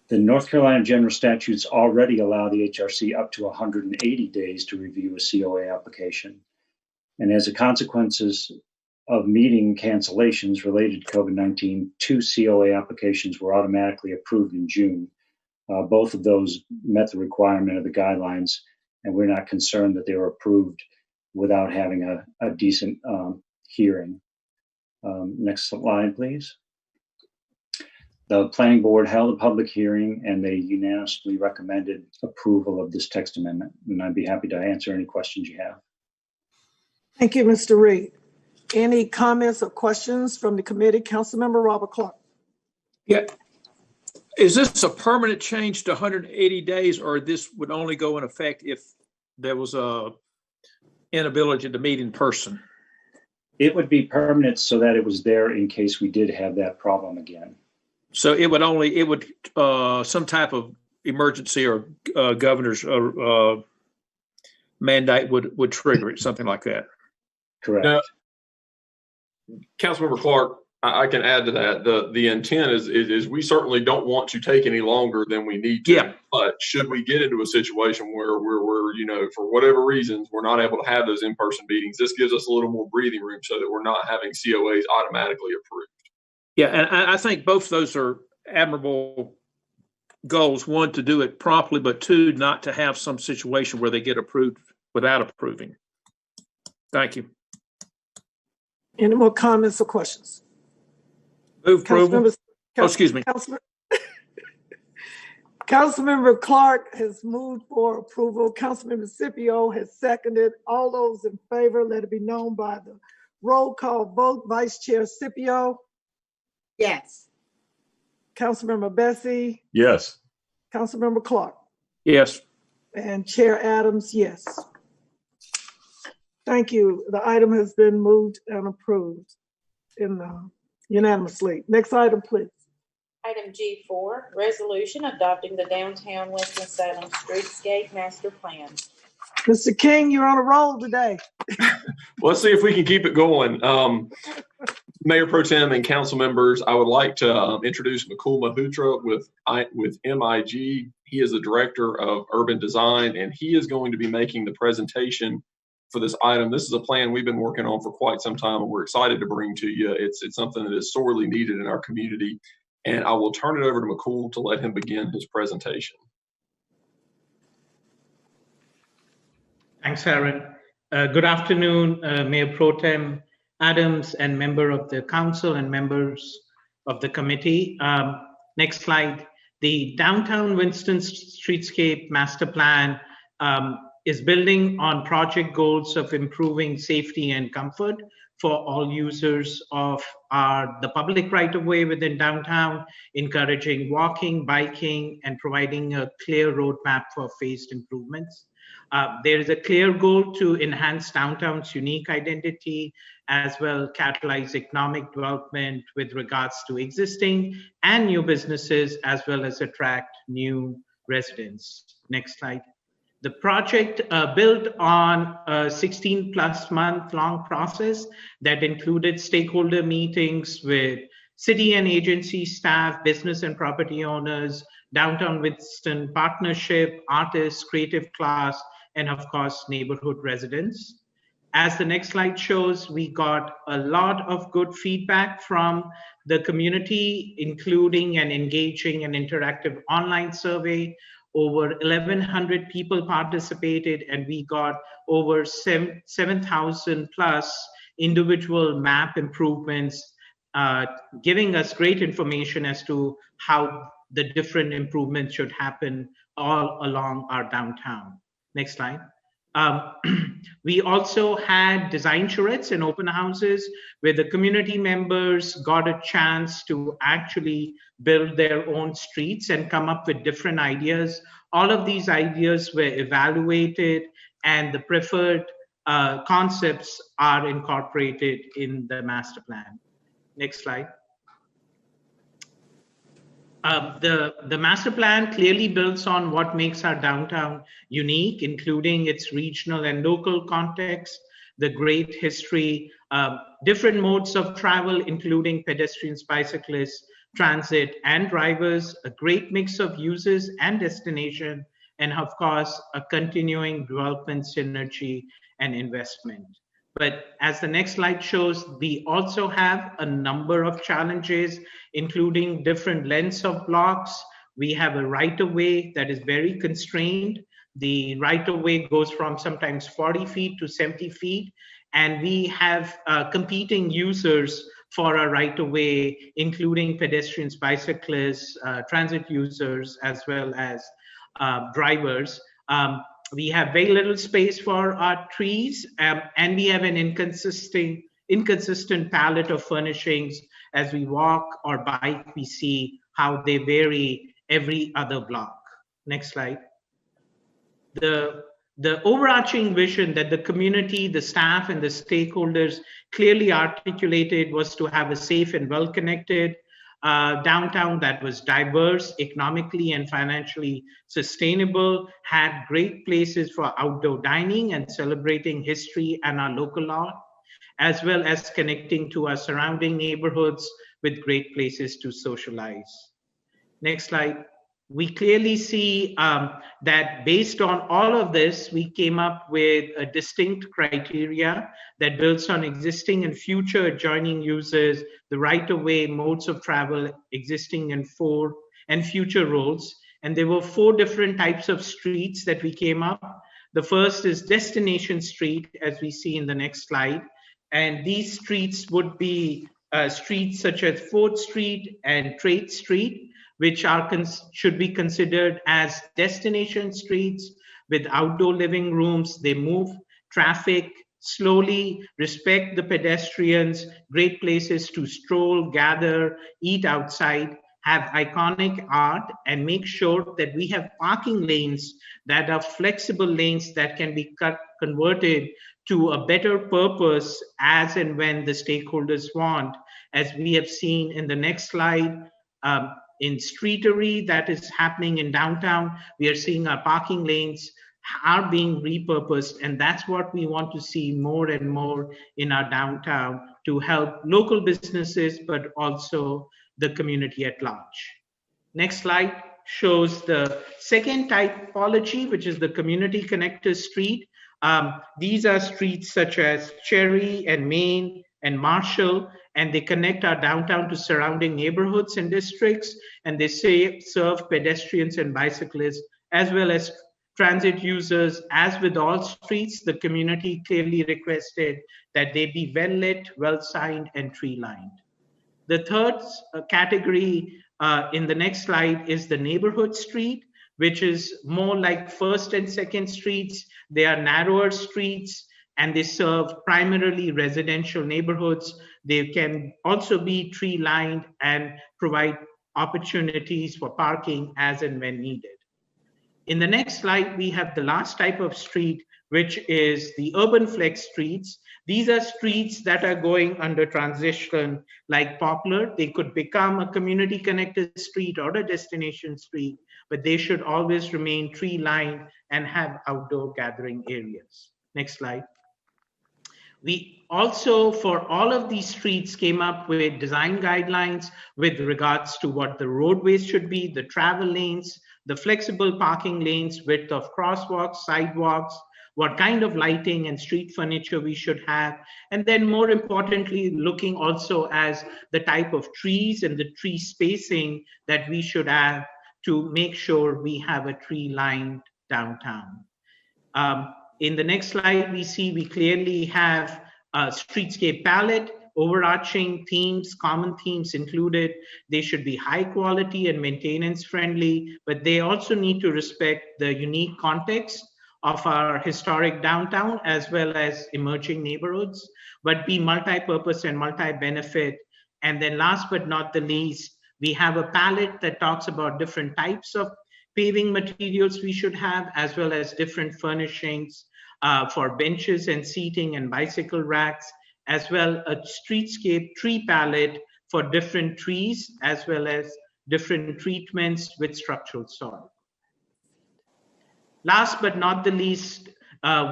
The North Carolina general statutes already allow the HRC up to 180 days to review a COA application. And as a consequence of meeting cancellations related to COVID-19, 2 COA applications were automatically approved in June. Both of those met the requirement of the guidelines, and we're not concerned that they were approved without having a decent hearing. Next slide, please. The planning board held a public hearing and they unanimously recommended approval of this text amendment. And I'd be happy to answer any questions you have. Thank you, Mr. Reed. Any comments or questions from the committee? Councilmember Robert Clark. Yeah. Is this a permanent change to 180 days, or this would only go in effect if there was a inability to meet in person? It would be permanent so that it was there in case we did have that problem again. So it would some type of emergency or governor's mandate would trigger it, something like that. Correct. Now, Councilmember Clark, I can add to that. The intent is we certainly don't want to take any longer than we need to. Yeah. But should we get into a situation where we're for whatever reasons we're not able to have those in-person meetings, this gives us a little more breathing room so that we're not having COAs automatically approved. Yeah, and I think both those are admirable goals. 1, to do it promptly, but 2, not to have some situation where they get approved without approving. Thank you. Any more comments or questions? Move approval. Excuse me. Councilmember Clark has moved for approval. Councilmember Scipio has seconded. All those in favor, let it be known by the roll call vote. Vice Chair Scipio. Yes. Councilmember Bessie. Yes. Councilmember Clark. Yes. And Chair Adams, yes. Thank you. The item has been moved and approved unanimously. Next item, please. Item G4, resolution adopting the downtown Winston-Salem Streetscape Master Plan. Mr. King, you're on a roll today. Let's see if we can keep it going. Mayor Pro Tem and council members, I would like to introduce Mukul Mahutra with MIG. He is the Director of Urban Design, and he is going to be making the presentation for this item. This is a plan we've been working on for quite some time, and we're excited to bring to you. It's something that is sorely needed in our community, and I will turn it over to Mukul to let him begin his presentation. Thanks, Aaron. Good afternoon, Mayor Pro Tem Adams and member of the council and members of the committee. Next slide. The Downtown Winston Streetscape Master Plan is building on project goals of improving safety and comfort for all users of the public right-of-way within downtown, encouraging walking, biking, and providing a clear roadmap for phased improvements. There is a clear goal to enhance downtown's unique identity, as well catalyze economic development with regards to existing and new businesses, as well as attract new residents. Next slide. The project built on a 16+ month long process that included stakeholder meetings with city and agency staff, business and property owners, Downtown Winston Partnership, artists, creative class, and of course, neighborhood residents. As the next slide shows, we got a lot of good feedback from the community, including an engaging and interactive online survey. Over 1,100 people participated, and we got over 7,000 plus individual map improvements, giving us great information as to how the different improvements should happen all along our downtown. Next slide. We also had design charrettes and open houses where the community members got a chance to actually build their own streets and come up with different ideas. All of these ideas were evaluated, and the preferred concepts are incorporated in the master plan. Next slide. The master plan clearly builds on what makes our downtown unique, including its regional and local context, the great history, different modes of travel, including pedestrians, bicyclists, transit, and drivers, a great mix of uses and destination, and of course, a continuing development synergy and investment. But as the next slide shows, we also have a number of challenges, including different lengths of blocks. We have a right-of-way that is very constrained. The right-of-way goes from sometimes 40 feet to 70 feet. And we have competing users for our right-of-way, including pedestrians, bicyclists, transit users, as well as drivers. We have very little space for our trees, and we have an inconsistent palette of furnishings. As we walk or bike, we see how they vary every other block. Next slide. The overarching vision that the community, the staff, and the stakeholders clearly articulated was to have a safe and well-connected downtown that was diverse, economically and financially sustainable, had great places for outdoor dining and celebrating history and our local art, as well as connecting to our surrounding neighborhoods with great places to socialize. Next slide. We clearly see that based on all of this, we came up with a distinct criteria that builds on existing and future adjoining uses, the right-of-way, modes of travel, existing and future roads. And there were 4 different types of streets that we came up. The first is destination street, as we see in the next slide. And these streets would be streets such as 4th Street and Trade Street, which should be considered as destination streets with outdoor living rooms. They move traffic slowly, respect the pedestrians, great places to stroll, gather, eat outside, have iconic art, and make sure that we have parking lanes that are flexible lanes that can be converted to a better purpose as and when the stakeholders want. As we have seen in the next slide, in streetery that is happening in downtown, we are seeing our parking lanes are being repurposed, and that's what we want to see more and more in our downtown to help local businesses, but also the community at large. Next slide shows the second typology, which is the community connector street. These are streets such as Cherry and Main and Marshall, and they connect our downtown to surrounding neighborhoods and districts, and they serve pedestrians and bicyclists, as well as transit users. As with all streets, the community clearly requested that they be well-lit, well-signed, and tree-lined. The third category in the next slide is the neighborhood street, which is more like 1st and 2nd streets. They are narrower streets, and they serve primarily residential neighborhoods. They can also be tree-lined and provide opportunities for parking as and when needed. In the next slide, we have the last type of street, which is the urban flex streets. These are streets that are going under transition like Poplar. They could become a community connected street or a destination street, but they should always remain tree-lined and have outdoor gathering areas. Next slide. We also, for all of these streets, came up with design guidelines with regards to what the roadways should be, the travel lanes, the flexible parking lanes, width of crosswalks, sidewalks, what kind of lighting and street furniture we should have. And then more importantly, looking also as the type of trees and the tree spacing that we should have to make sure we have a tree-lined downtown. In the next slide, we clearly have a streetscape palette, overarching themes, common themes included. They should be high quality and maintenance friendly, but they also need to respect the unique context of our historic downtown as well as emerging neighborhoods, but be multi-purpose and multi-benefit. And then last but not the least, we have a palette that talks about different types of paving materials we should have, as well as different furnishings for benches and seating and bicycle racks, as well a streetscape tree palette for different trees, as well as different treatments with structural soil. Last but not the least,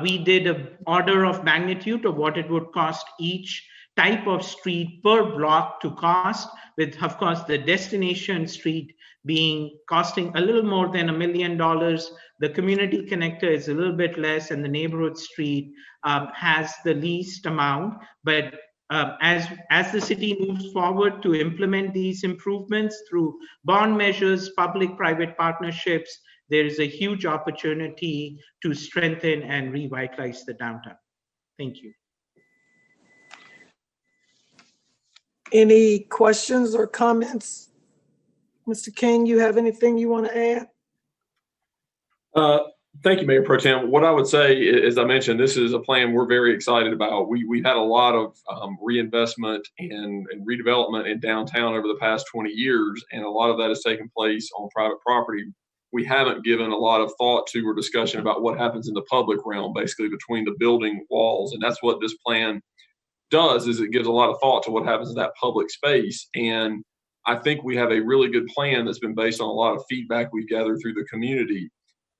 we did an order of magnitude of what it would cost each type of street per block to cost, with, of course, the destination street being costing a little more than $1 million. The community connector is a little bit less, and the neighborhood street has the least amount. But as the city moves forward to implement these improvements through bond measures, public-private partnerships, there is a huge opportunity to strengthen and revitalize the downtown. Thank you. Any questions or comments? Mr. King, you have anything you want to add? Thank you, Mayor Pro Tem. What I would say, as I mentioned, this is a plan we're very excited about. We've had a lot of reinvestment and redevelopment in downtown over the past 20 years, and a lot of that has taken place on private property. We haven't given a lot of thought to or discussion about what happens in the public realm, basically between the building walls, and that's what this plan does, is it gives a lot of thought to what happens in that public space. And I think we have a really good plan that's been based on a lot of feedback we've gathered through the community.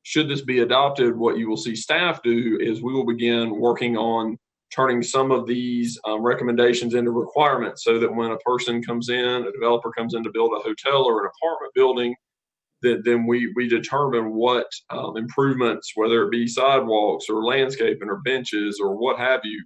Should this be adopted, what you will see staff do is we will begin working on turning some of these recommendations into requirements, so that when a person comes in, a developer comes in to build a hotel or an apartment building, that then we determine what improvements, whether it be sidewalks or landscaping or benches or what have you,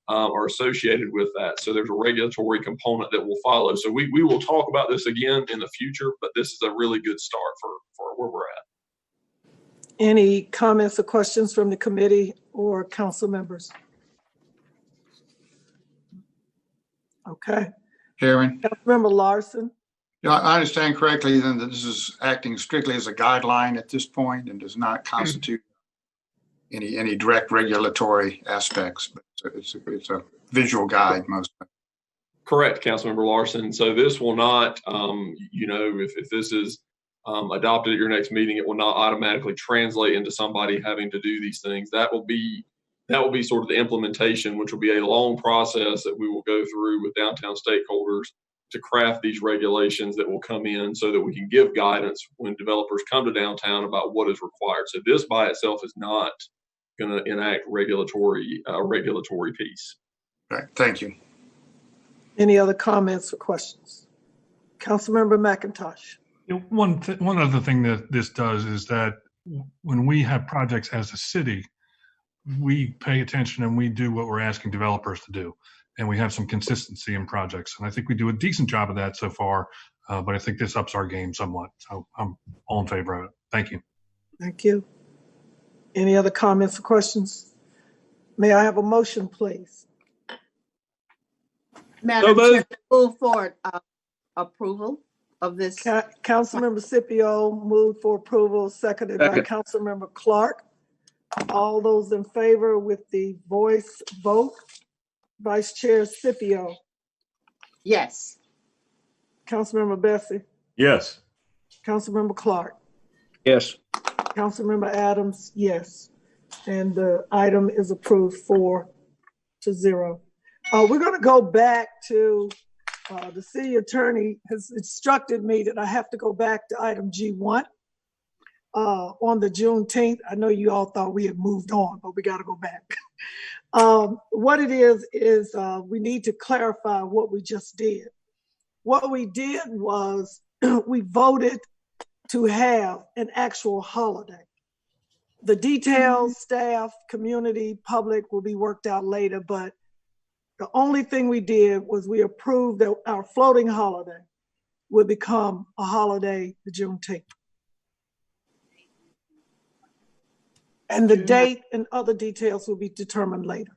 are associated with that. So there's a regulatory component that will follow. So we will talk about this again in the future, but this is a really good start for where we're at. Any comments or questions from the committee or council members? Okay. Chairman. Councilmember Larson. Yeah, I understand correctly then that this is acting strictly as a guideline at this point and does not constitute any direct regulatory aspects, but it's a visual guide mostly. Correct, Councilmember Larson. So this will not, if this is adopted at your next meeting, it will not automatically translate into somebody having to do these things. That will be sort of the implementation, which will be a long process that we will go through with downtown stakeholders to craft these regulations that will come in so that we can give guidance when developers come to downtown about what is required. So this by itself is not going to enact regulatory piece. Right. Thank you. Any other comments or questions? Councilmember McIntosh. One other thing that this does is that when we have projects as a city, we pay attention and we do what we're asking developers to do. And we have some consistency in projects. And I think we do a decent job of that so far, but I think this ups our game somewhat. So I'm all in favor of it. Thank you. Thank you. Any other comments or questions? May I have a motion, please? Madam Chair, move for approval of this. Councilmember Scipio moved for approval, seconded by Councilmember Clark. All those in favor with the voice vote. Vice Chair Scipio. Yes. Councilmember Bessie. Yes. Councilmember Clark. Yes. Councilmember Adams, yes. And the item is approved 4-0. We're going to go back to the city attorney has instructed me that I have to go back to item G1. on the Juneteenth. I know you all thought we had moved on, but we got to go back. What it is we need to clarify what we just did. What we did was we voted to have an actual holiday. The details, staff, community, public will be worked out later, but the only thing we did was we approved that our floating holiday would become a holiday, the Juneteenth. And the date and other details will be determined later.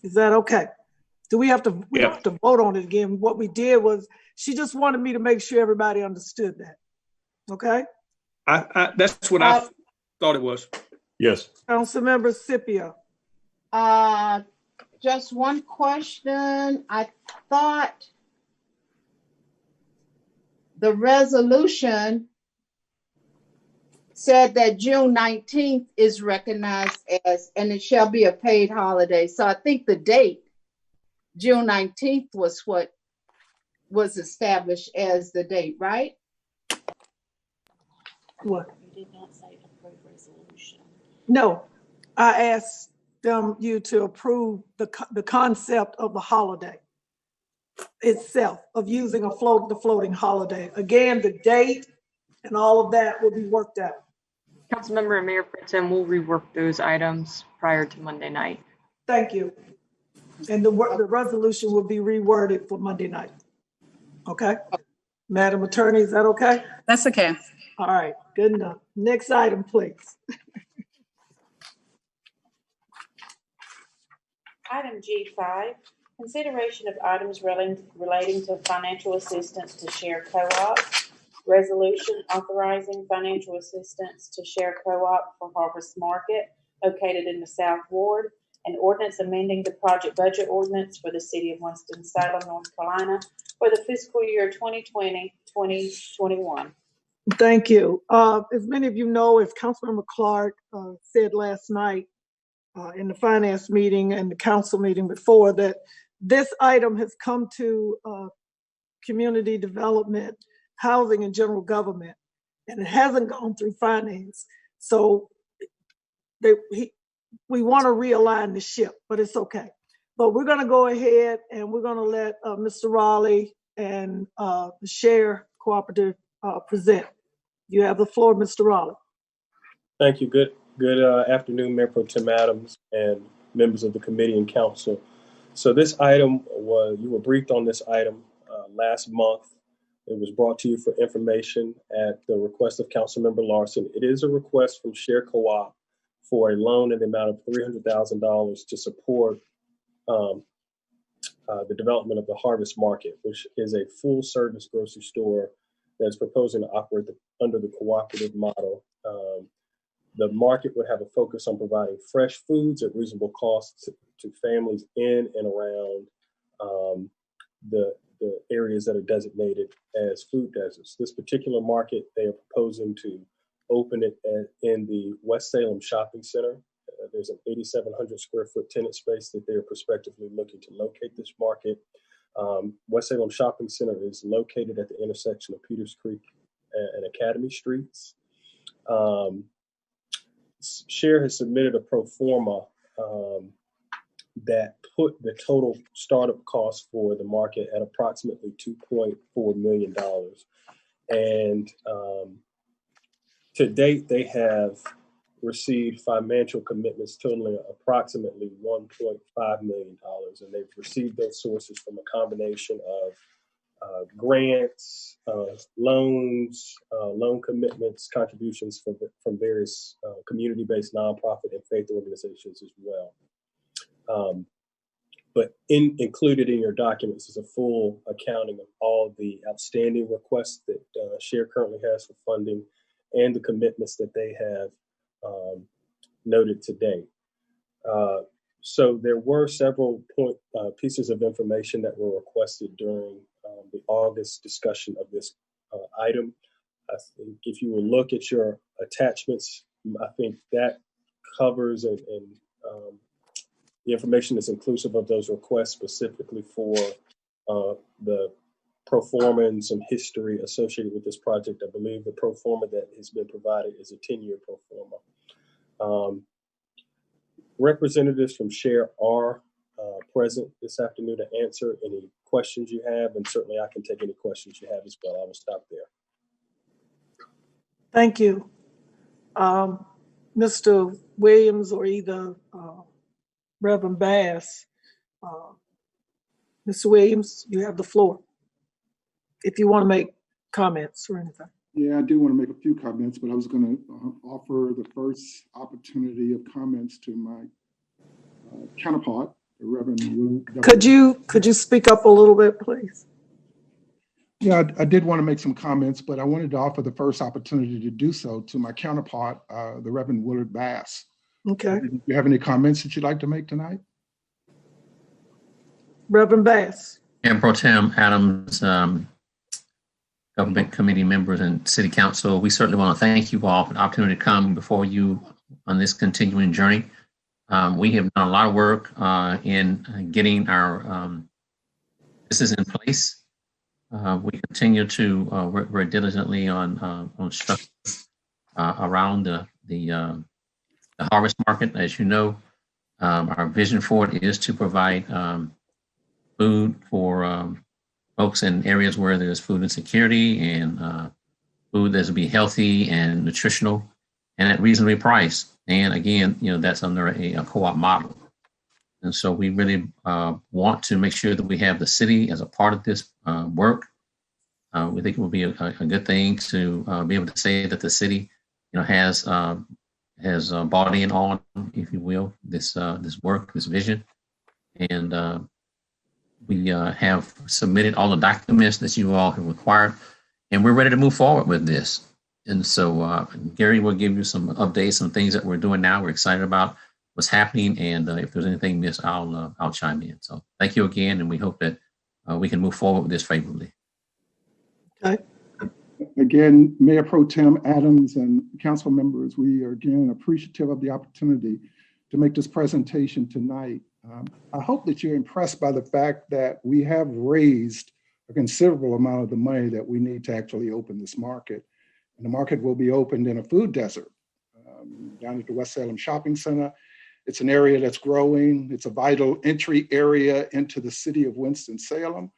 Is that okay? Do we have to, we don't have to vote on it again. What we did was, she just wanted me to make sure everybody understood that. Okay? That's what I thought it was. Yes. Councilmember Scipio. Just one question. I thought the resolution said that June 19th is recognized as, and it shall be a paid holiday. So I think the date, June 19th, was what was established as the date, right? What? You did not say approve resolution. No, I asked you to approve the concept of the holiday itself, of using the floating holiday. Again, the date and all of that will be worked out. Councilmember and Mayor Pro Tem will rework those items prior to Monday night. Thank you. And the resolution will be reworded for Monday night. Okay? Madam Attorney, is that okay? That's okay. All right, good enough. Next item, please. Item G5, consideration of items relating to financial assistance to Share Co-op. Resolution authorizing financial assistance to Share Co-op for Harvest Market located in the South Ward, and ordinance amending the project budget ordinance for the city of Winston-Salem, North Carolina for the fiscal year 2020-2021. Thank you. As many of you know, as Councilmember Clark said last night in the finance meeting and the council meeting before, that this item has come to community development, housing, and general government, and it hasn't gone through finance. So we want to realign the ship, but it's okay. But we're going to go ahead and we're going to let Mr. Raleigh and the Share Cooperative present. You have the floor, Mr. Raleigh. Thank you. Good afternoon, Mayor Pro Tem Adams and members of the committee and council. So this item you were briefed on this item last month. It was brought to you for information at the request of Councilmember Larson. It is a request from Share Co-op for a loan in the amount of $300,000 to support the development of the Harvest Market, which is a full-service grocery store that's proposing to operate under the cooperative model. The market would have a focus on providing fresh foods at reasonable costs to families in and around the areas that are designated as food deserts. This particular market, they are proposing to open it in the West-Salem Shopping Center. There's an 8,700 square foot tenant space that they're prospectively looking to locate this market. West-Salem Shopping Center is located at the intersection of Peters Creek and Academy Streets. Share has submitted a pro forma that put the total startup cost for the market at approximately $2.4 million. And to date, they have received financial commitments totaling approximately $1.5 million. And they've received those sources from a combination of grants, loans, loan commitments, contributions from various community-based nonprofit and faith organizations as well. But included in your documents is a full accounting of all the outstanding requests that Share currently has for funding and the commitments that they have noted today. So there were several pieces of information that were requested during the August discussion of this item. I think if you will look at your attachments, I think that covers and the information is inclusive of those requests specifically for the pro forma and some history associated with this project. I believe the pro forma that has been provided is a 10-year pro forma. Representatives from SHARE are present this afternoon to answer any questions you have, and certainly I can take any questions you have as well. I will stop there. Thank you. Mr. Williams or either Reverend Bass. Mr. Williams, you have the floor if you want to make comments or anything. Yeah, I do want to make a few comments, but I was going to offer the first opportunity of comments to my counterpart, the Reverend Will. Could you speak up a little bit, please? Yeah, I did want to make some comments, but I wanted to offer the first opportunity to do so to my counterpart, the Reverend Willard Bass. Okay. Do you have any comments that you'd like to make tonight? Reverend Bass. Mayor Pro Tem Adams, government committee members and city council, we certainly want to thank you all for the opportunity to come before you on this continuing journey. We have done a lot of work in getting our business in place. We continue to work very diligently on structure around the harvest market. As you know, our vision for it is to provide food for folks in areas where there's food insecurity and food that will be healthy and nutritional and at reasonably priced. And again, that's under a co-op model. And so we really want to make sure that we have the city as a part of this work. We think it will be a good thing to be able to say that the city, has bought in on, if you will, this work, this vision, and we have submitted all the documents that you all have required, and we're ready to move forward with this. And so Gary will give you some updates, some things that we're doing now. We're excited about what's happening, and if there's anything missed, I'll chime in. So thank you again, and we hope that we can move forward with this favorably. Okay. Again, Mayor Pro Tem Adams and council members, we are again appreciative of the opportunity to make this presentation tonight. I hope that you're impressed by the fact that we have raised a considerable amount of the money that we need to actually open this market. And the market will be opened in a food desert down at the West-Salem Shopping Center. It's an area that's growing. It's a vital entry area into the city of Winston-Salem.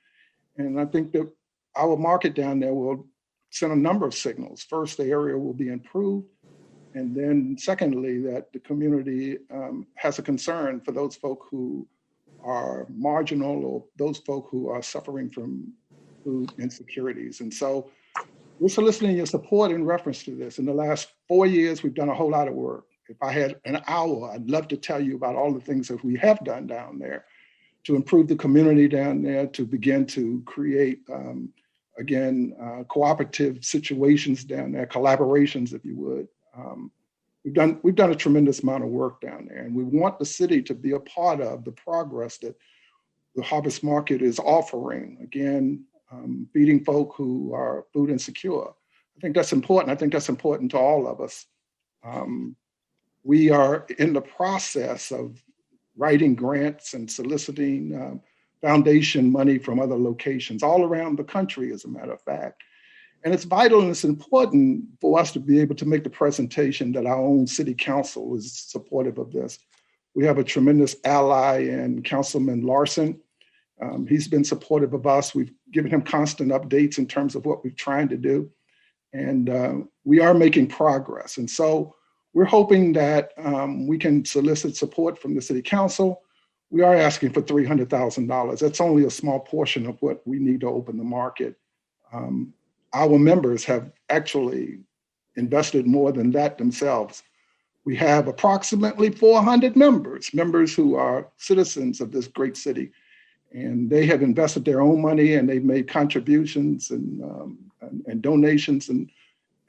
And I think that our market down there will send a number of signals. First, the area will be improved. And then secondly, that the community has a concern for those folk who are marginal or those folk who are suffering from food insecurities. And so we're soliciting your support in reference to this. In the last 4 years, we've done a whole lot of work. If I had an hour, I'd love to tell you about all the things that we have done down there to improve the community down there, to begin to create, cooperative situations down there, collaborations, if you would. We've done a tremendous amount of work down there, and we want the city to be a part of the progress that the harvest market is offering. Again, feeding folk who are food insecure. I think that's important. I think that's important to all of us. We are in the process of writing grants and soliciting foundation money from other locations all around the country, as a matter of fact. And it's vital and it's important for us to be able to make the presentation that our own city council is supportive of this. We have a tremendous ally in Councilman Larson. He's been supportive of us. We've given him constant updates in terms of what we're trying to do. And we are making progress. And so we're hoping that we can solicit support from the city council. We are asking for $300,000. That's only a small portion of what we need to open the market. Our members have actually invested more than that themselves. We have approximately 400 members who are citizens of this great city. And they have invested their own money, and they've made contributions and donations.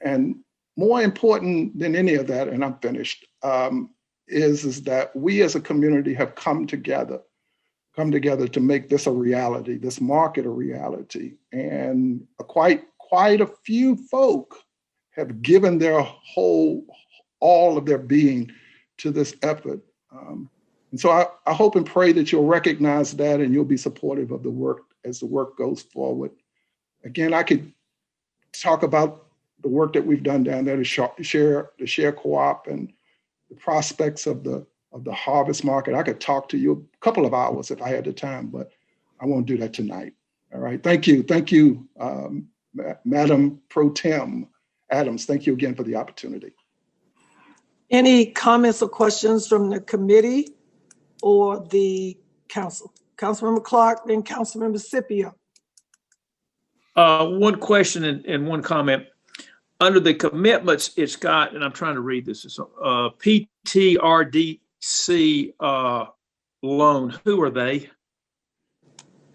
And more important than any of that, and I'm finished, is that we as a community have come together to make this a reality, this market a reality. And quite a few folk have given their all of their being to this effort. And so I hope and pray that you'll recognize that and you'll be supportive of the work as the work goes forward. Again, I could talk about the work that we've done down there to share co-op and the prospects of the harvest market. I could talk to you a couple of hours if I had the time, but I won't do that tonight. All right. Thank you, Madam Pro Tem Adams. Thank you again for the opportunity. Any comments or questions from the committee or the council? Councilmember Clark, then Councilmember Scipio. One question and one comment. Under the commitments, it's got, and I'm trying to read this, it's PTRDC loan. Who are they?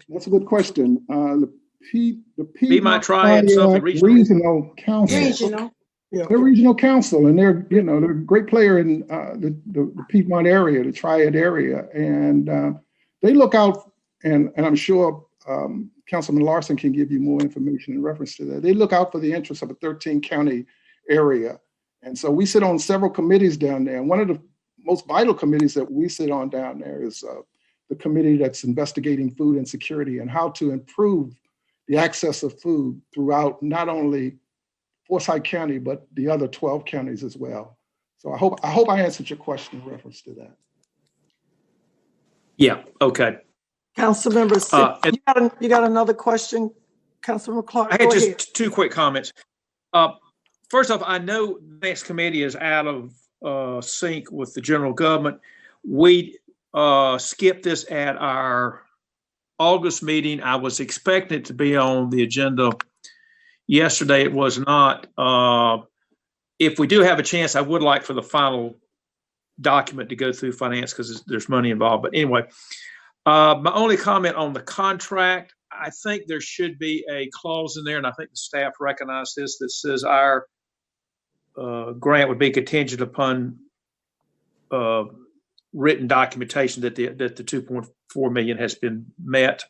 That's a good question. The Be my trying something regional council. Regional. Yeah. They're regional council, and they're a great player in the Piedmont area, the Triad area, and they look out. And I'm sure Councilman Larson can give you more information in reference to that. They look out for the interests of a 13-county area, and so we sit on several committees down there. And one of the most vital committees that we sit on down there is the committee that's investigating food insecurity and how to improve the access of food throughout not only Forsyth County, but the other 12 counties as well. So I hope I answered your question in reference to that. Yeah, okay. Councilmember Scipio, you got another question? Councilmember Clark, I had go just ahead. two quick comments. First off, I know the next committee is out of sync with the general government. We skipped this at our August meeting. I was expecting it to be on the agenda yesterday. It was not. If we do have a chance, I would like for the final document to go through finance because there's money involved. But anyway, my only comment on the contract, I think there should be a clause in there, and I think the staff recognized this, that says our grant would be contingent upon written documentation that the 2.4 million has been met.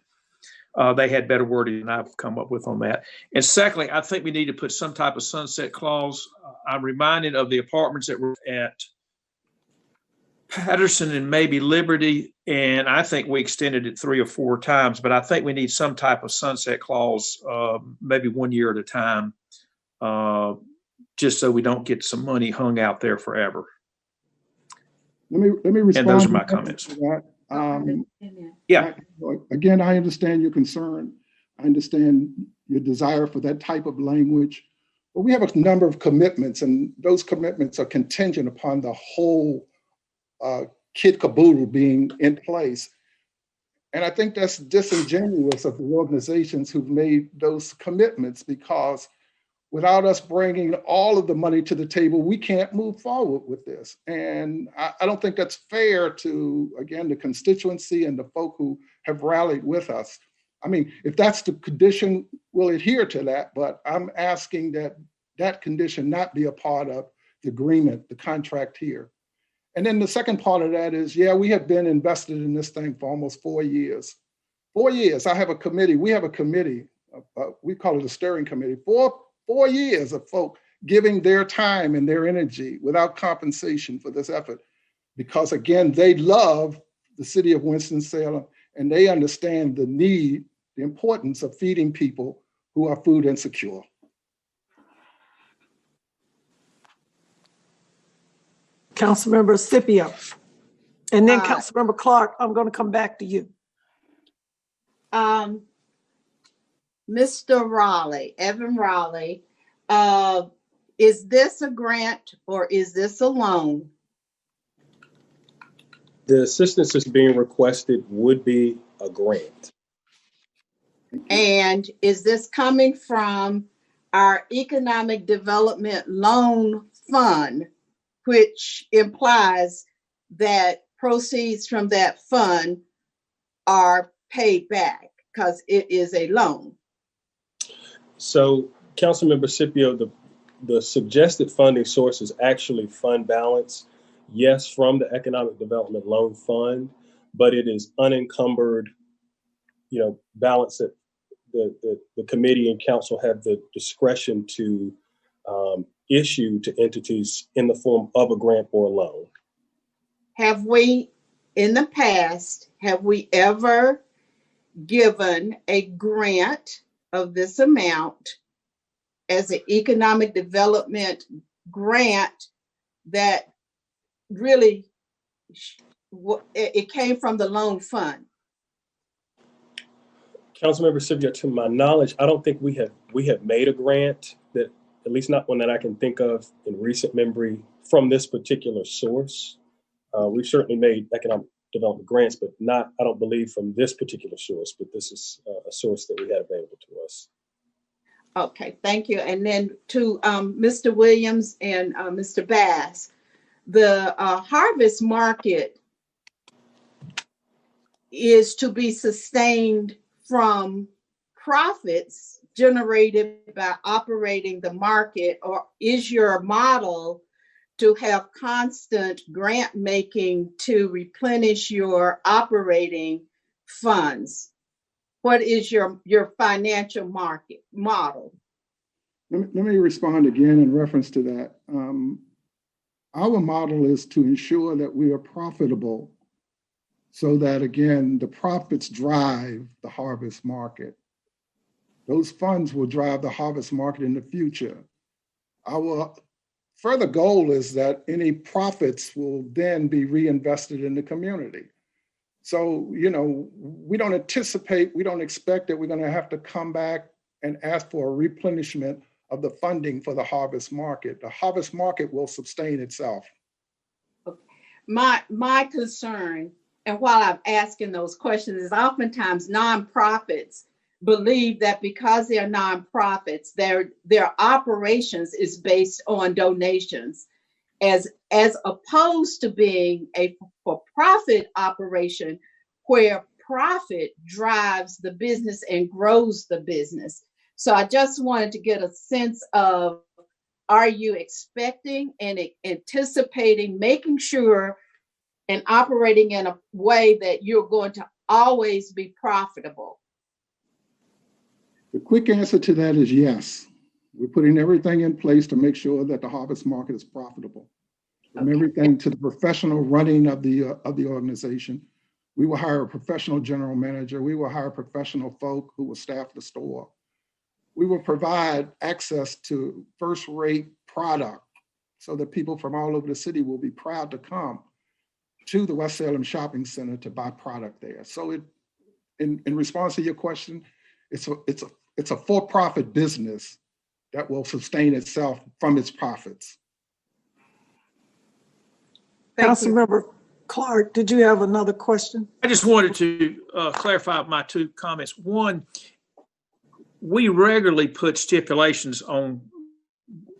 They had better wording than I've come up with on that. And secondly, I think we need to put some type of sunset clause. I'm reminded of the apartments that were at Patterson and maybe Liberty, and I think we extended it 3 or 4 times, but I think we need some type of sunset clause, maybe 1 year at a time, just so we don't get some money hung out there forever. Let me respond. And those are my comments. To that. Yeah. Again, I understand your concern. I understand your desire for that type of language. But we have a number of commitments, and those commitments are contingent upon the whole kit caboodle being in place. And I think that's disingenuous of the organizations who've made those commitments, because without us bringing all of the money to the table, we can't move forward with this. And I don't think that's fair to, again, the constituency and the folk who have rallied with us. I mean, if that's the condition, we'll adhere to that, but I'm asking that that condition not be a part of the agreement, the contract here. And then the second part of that is, yeah, we have been invested in this thing for almost 4 years. 4 years. I have a committee. We have a committee. We call it a steering committee. 4 years of folk giving their time and their energy without compensation for this effort, because again, they love the city of Winston-Salem and they understand the need, the importance of feeding people who are food insecure. Councilmember Scipio. And then Councilmember Clark, I'm going to come back to you. Mr. Raleigh, Evan Raleigh, is this a grant or is this a loan? The assistance that's being requested would be a grant. And is this coming from our Economic Development Loan Fund, which implies that proceeds from that fund are paid back because it is a loan? So, Councilmember Scipio, the suggested funding source is actually fund balance. Yes, from the Economic Development Loan Fund, but it is unencumbered, balance that the committee and council have the discretion to issue to entities in the form of a grant or a loan. Have we, in the past, have we ever given a grant of this amount as an economic development grant that really, it came from the loan fund? Councilmember Sylvia, to my knowledge, I don't think we have made a grant, that at least not one that I can think of in recent memory, from this particular source. We've certainly made economic development grants, but not, I don't believe, from this particular source, but this is a source that we had available to us. Okay, thank you. And then to Mr. Williams and Mr. Bass, the harvest market is to be sustained from profits generated by operating the market, or is your model to have constant grant making to replenish your operating funds? What is your financial market model? Let me respond again in reference to that. Our model is to ensure that we are profitable so that, again, the profits drive the harvest market. Those funds will drive the harvest market in the future. Our further goal is that any profits will then be reinvested in the community. So, you know, we don't expect that we're going to have to come back and ask for a replenishment of the funding for the harvest market. The harvest market will sustain itself. My concern, and while I'm asking those questions, is oftentimes nonprofits believe that because they're nonprofits, their operations is based on donations, as opposed to being a for-profit operation where profit drives the business and grows the business. So I just wanted to get a sense of, are you expecting and anticipating, making sure and operating in a way that you're going to always be profitable? The quick answer to that is yes. We're putting everything in place to make sure that the harvest market is profitable. From everything to the professional running of the organization. We will hire a professional general manager. We will hire professional folk who will staff the store. We will provide access to first-rate product so that people from all over the city will be proud to come to the West Salem Shopping Center to buy product there. So in response to your question, it's a for-profit business that will sustain itself from its profits. Councilmember Clark, did you have another question? I just wanted to clarify my two comments. One, we regularly put stipulations on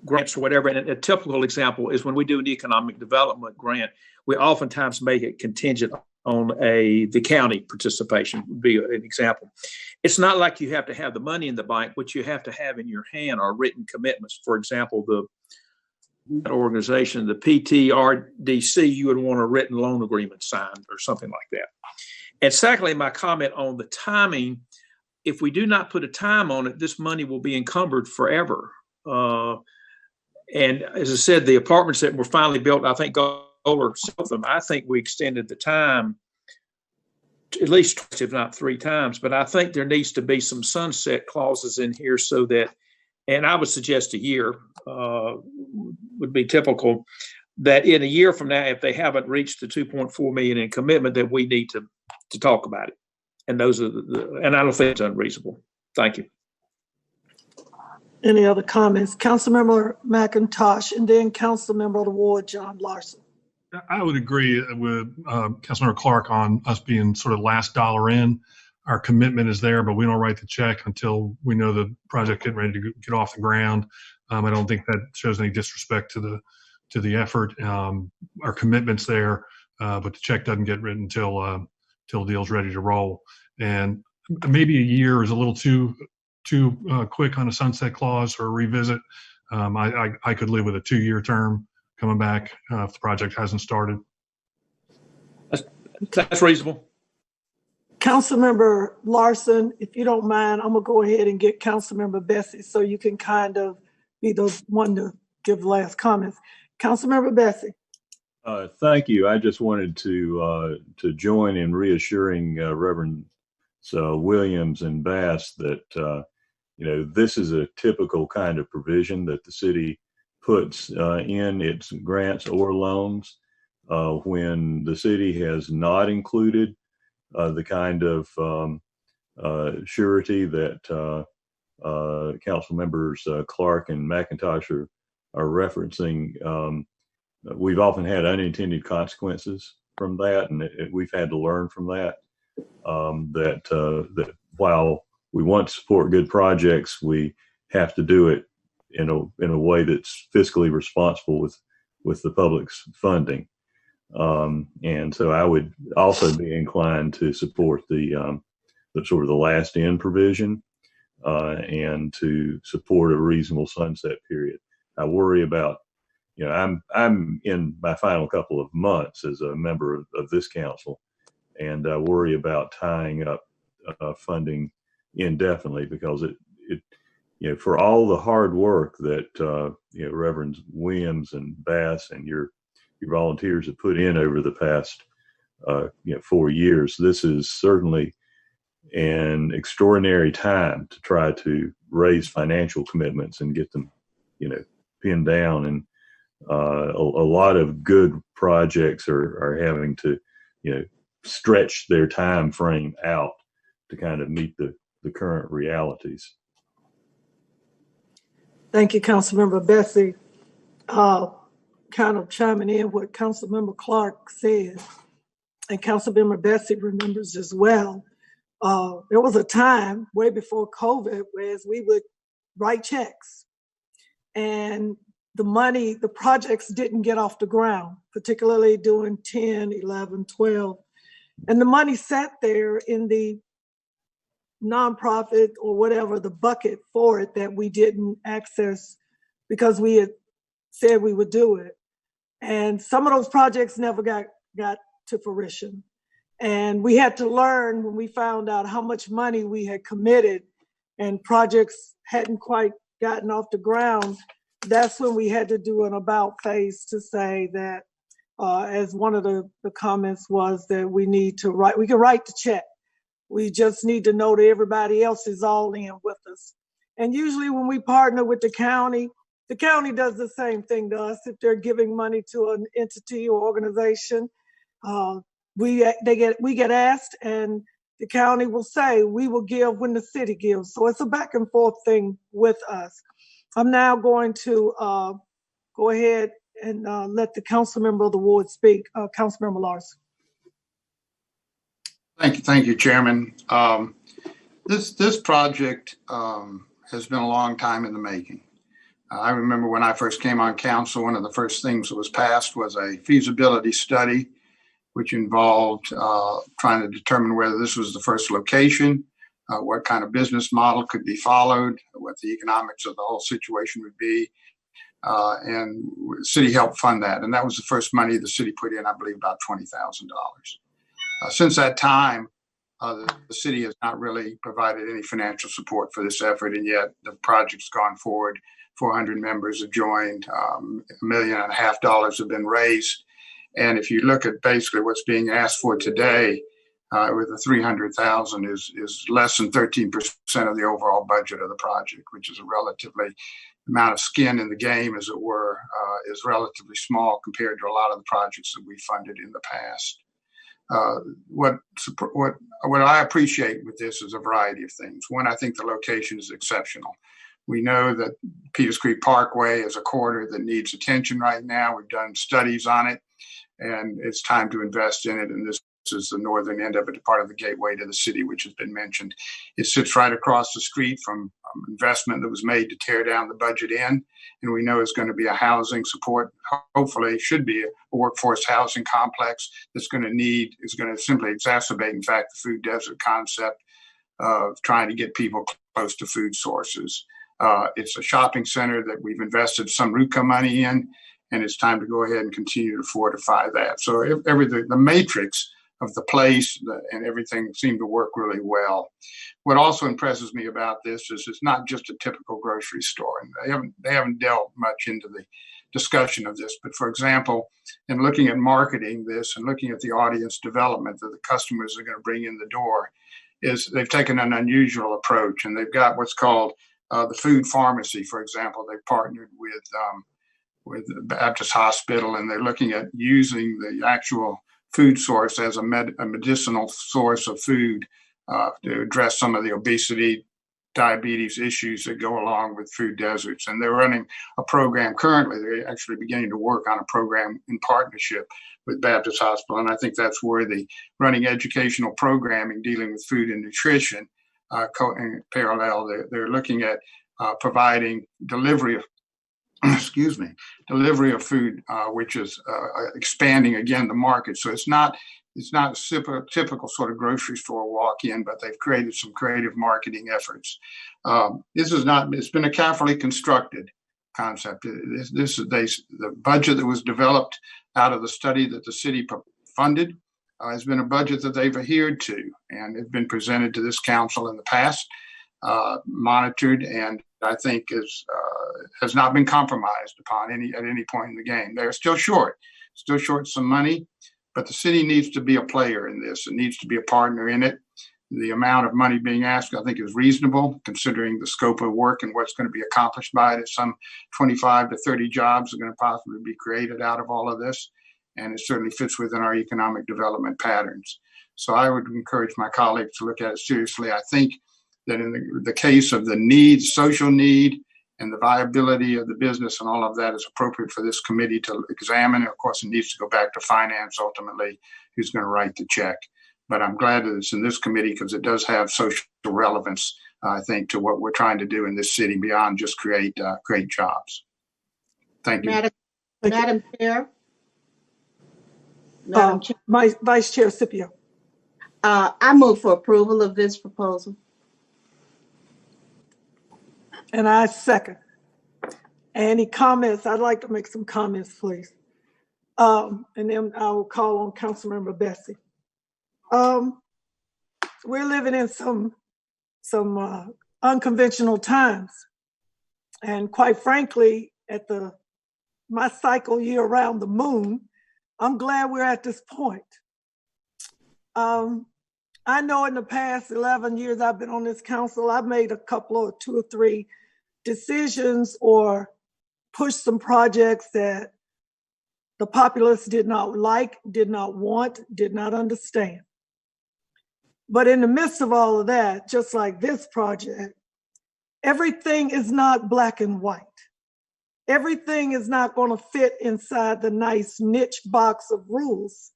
grants or whatever, and a typical example is when we do an economic development grant, we oftentimes make it contingent on the county participation, would be an example. It's not like you have to have the money in the bank. What you have to have in your hand are written commitments. For example, the organization, the PTRDC, you would want a written loan agreement signed or something like that. And secondly, my comment on the timing, if we do not put a time on it, this money will be encumbered forever. And as I said, the apartments that were finally built, I think Goler sold them. I think we extended the time at least twice, if not three times. But I think there needs to be some sunset clauses in here so that, and I would suggest a year would be typical, that in a year from now, if they haven't reached the 2.4 million in commitment, that we need to talk about it. And those are and I don't think it's unreasonable. Thank you. Any other comments? Councilmember McIntosh, and then Councilmember of the Ward, John Larson. I would agree with Councilmember Clark on us being sort of last dollar in. Our commitment is there, but we don't write the check until we know the project getting ready to get off the ground. I don't think that shows any disrespect to the effort. Our commitment's there, but the check doesn't get written until the deal's ready to roll. And maybe a year is a little too quick on a sunset clause or a revisit. I could live with a 2-year term coming back if the project hasn't started. That's reasonable. Councilmember Larson, if you don't mind, I'm gonna go ahead and get Councilmember Bessie so you can kind of be the one to give the last comments. Councilmember Bessie. Thank you. I just wanted to join in reassuring Reverend Williams and Bass that this is a typical kind of provision that the city puts in its grants or loans when the city has not included the kind of surety that council members Clark and McIntosh are referencing. We've often had unintended consequences from that, and we've had to learn from that. That while we want to support good projects, we have to do it in a way that's fiscally responsible with the public's funding. And so I would also be inclined to support the sort of the last in provision and to support a reasonable sunset period. I worry about, I'm in my final couple of months as a member of this council, and I worry about tying up funding indefinitely, because it for all the hard work that Reverends Williams and Bass and your volunteers have put in over the past 4 years, this is certainly an extraordinary time to try to raise financial commitments and get them pinned down. And a lot of good projects are having to stretch their time frame out to kind of meet the current realities. Thank you, Councilmember Bessie. Kind of chiming in what Councilmember Clark said, and Councilmember Bessie remembers as well. There was a time way before COVID where we would write checks and the projects didn't get off the ground, particularly during 10, 11, 12. And the money sat there in the nonprofit or whatever, the bucket for it, that we didn't access because we had said we would do it. And some of those projects never got to fruition. And we had to learn when we found out how much money we had committed and projects hadn't quite gotten off the ground. That's when we had to do an about face to say that, as one of the comments was, that we need to write, we can write the check. We just need to know that everybody else is all in with us. And usually when we partner with the county does the same thing to us. If they're giving money to an entity or organization, we get asked, and the county will say, we will give when the city gives. So it's a back and forth thing with us. I'm now going to go ahead and let the council member of the ward speak. Councilmember Larson. Thank you, Chairman. This project has been a long time in the making. I remember when I first came on council, one of the first things that was passed was a feasibility study, which involved trying to determine whether this was the first location, what kind of business model could be followed, what the economics of the whole situation would be, and the city helped fund that. And that was the first money the city put in, I believe, about $20,000. Since that time, the city has not really provided any financial support for this effort, and yet the project's gone forward. 400 members have joined, $1.5 million have been raised. And if you look at basically what's being asked for today, with the $300,000 is less than 13% of the overall budget of the project, which is a relatively amount of skin in the game, as it were, is relatively small compared to a lot of the projects that we funded in the past. What I appreciate with this is a variety of things. One, I think the location is exceptional. We know that Peters Creek Parkway is a corridor that needs attention right now. We've done studies on it, and it's time to invest in it. And this is the northern end of it, part of the gateway to the city, which has been mentioned. It sits right across the street from investment that was made to tear down the budget in. And we know it's going to be a housing support, hopefully should be a workforce housing complex is going to simply exacerbate, in fact, the food desert concept of trying to get people close to food sources. It's a shopping center that we've invested some RUCA money in, and it's time to go ahead and continue to fortify that. So the matrix of the place and everything seemed to work really well. What also impresses me about this is it's not just a typical grocery store, and they haven't delved much into the discussion of this. But for example, in looking at marketing this and looking at the audience development that the customers are going to bring in the door, is they've taken an unusual approach, and they've got what's called the food pharmacy, for example. They've partnered with the Baptist Hospital, and they're looking at using the actual food source as a medicinal source of food to address some of the obesity, diabetes issues that go along with food deserts. And they're running a program currently. They're actually beginning to work on a program in partnership with Baptist Hospital. And I think that's worthy. Running educational programming dealing with food and nutrition in parallel. They're looking at providing delivery of delivery of food, which is expanding again the market. So it's not a typical sort of grocery store walk-in, but they've created some creative marketing efforts. It's been a carefully constructed concept. The budget that was developed out of the study that the city funded has been a budget that they've adhered to, and it's been presented to this council in the past, monitored, and I think has not been compromised upon at any point in the game. They're still short some money, but the city needs to be a player in this. It needs to be a partner in it. The amount of money being asked, I think, is reasonable considering the scope of work and what's going to be accomplished by it. Some 25 to 30 jobs are going to possibly be created out of all of this, and it certainly fits within our economic development patterns. So I would encourage my colleagues to look at it seriously. I think that in the case of the need, social need, and the viability of the business and all of that is appropriate for this committee to examine. Of course, it needs to go back to finance ultimately, who's going to write the check. But I'm glad that it's in this committee because it does have social relevance, I think, to what we're trying to do in this city beyond just create jobs. Thank you. Madam Chair. Vice Chair Scipio. I move for approval of this proposal. And I second. Any comments? I'd like to make some comments, please. And then I will call on Councilmember Bessie. We're living in some unconventional times. And quite frankly, at my cycle year around the moon, I'm glad we're at this point. I know in the past 11 years I've been on this council, I've made a couple of 2 or 3 decisions or pushed some projects that the populace did not like, did not want, did not understand. But in the midst of all of that, just like this project, everything is not black and white. Everything is not going to fit inside the nice niche box of rules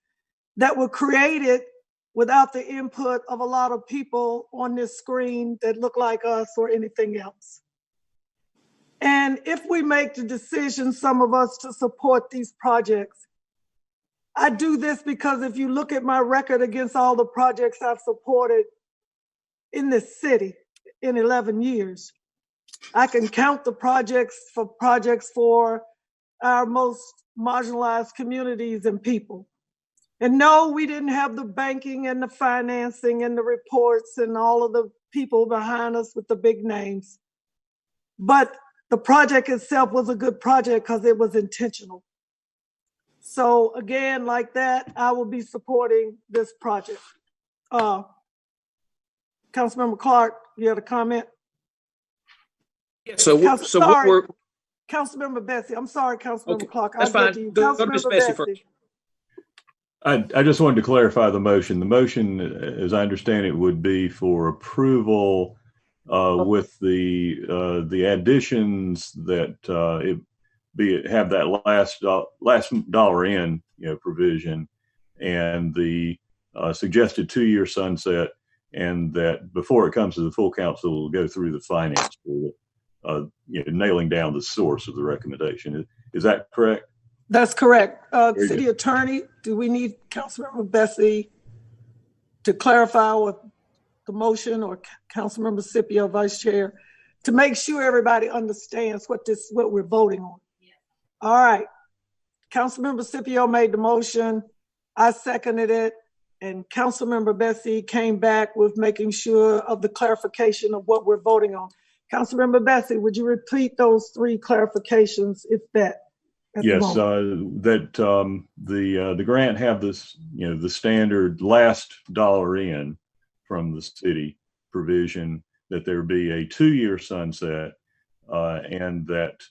that were created without the input of a lot of people on this screen that look like us or anything else. And if we make the decision, some of us, to support these projects, I do this because if you look at my record against all the projects I've supported in this city in 11 years, I can count the projects for our most marginalized communities and people. And no, we didn't have the banking and the financing and the reports and all of the people behind us with the big names. But the project itself was a good project because it was intentional. So again, like that, I will be supporting this project. Councilmember Clark, you had a comment? Yeah, Councilmember Bessie, I'm sorry, Councilmember Clark. That's fine. Go to Ms. Bessie first. I just wanted to clarify the motion. The motion, as I understand it, would be for approval with the additions that have that last dollar in provision, and the suggested 2-year sunset, and that before it comes to the full council, we'll go through the finance for nailing down the source of the recommendation. Is that correct? That's correct. City Attorney, do we need Councilmember Bessie to clarify what the motion, or Councilmember Scipio, Vice Chair, to make sure everybody understands what we're voting on? Yeah. All right. Councilmember Scipio made the motion. I seconded it. And Councilmember Bessie came back with making sure of the clarification of what we're voting on. Councilmember Bessie, would you repeat those 3 clarifications, if that? at the Yes, moment? the grant have this, the standard last dollar in from the city provision that there be a 2-year sunset, and that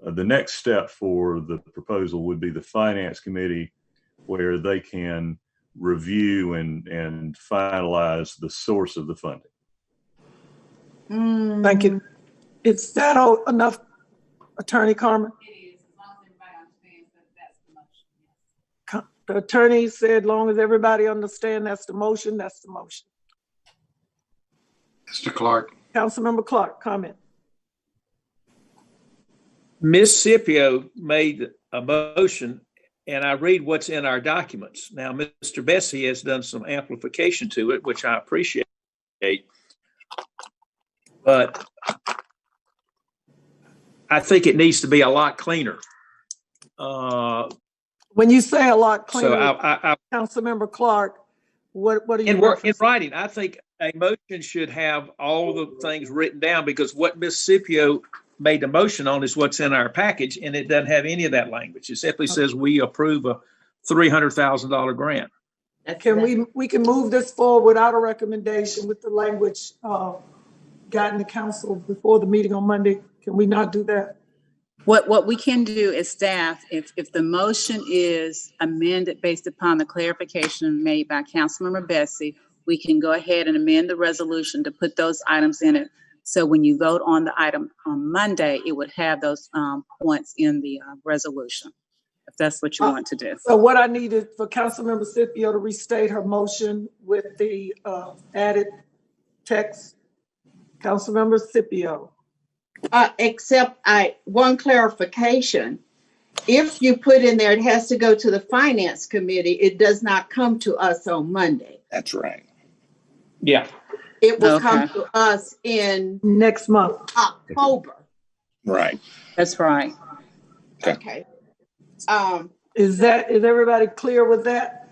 the next step for the proposal would be the finance committee, where they can review and finalize the source of the funding. Thank you. Is that all enough, Attorney Carmen? The attorney said, long as everybody understands that's the motion, that's the motion. Mr. Clark. Councilmember Clark, comment. Ms. Scipio made a motion, and I read what's in our documents. Now, Mr. Bessie has done some amplification to it, which I appreciate. But I think it needs to be a lot cleaner. When you say a lot cleaner, So Councilmember Clark, what are you in referencing? writing, I think a motion should have all the things written down, because what Ms. Scipio made the motion on is what's in our package, and it doesn't have any of that language. It simply says we approve a $300,000 grant. Can we can move this forward without a recommendation with the language gotten to council before the meeting on Monday? Can we not do that? What we can do is staff, if the motion is amended based upon the clarification made by Councilmember Bessie, we can go ahead and amend the resolution to put those items in it. So when you vote on the item on Monday, it would have those points in the resolution, if that's what you want to do. So what I needed for Councilmember Scipio to restate her motion with the added text. Councilmember Scipio. Except one clarification. If you put in there, it has to go to the finance committee. It does not come to us on Monday. That's right. Yeah. It will come to us in next month, October. Right. That's right. Okay. Is everybody clear with that?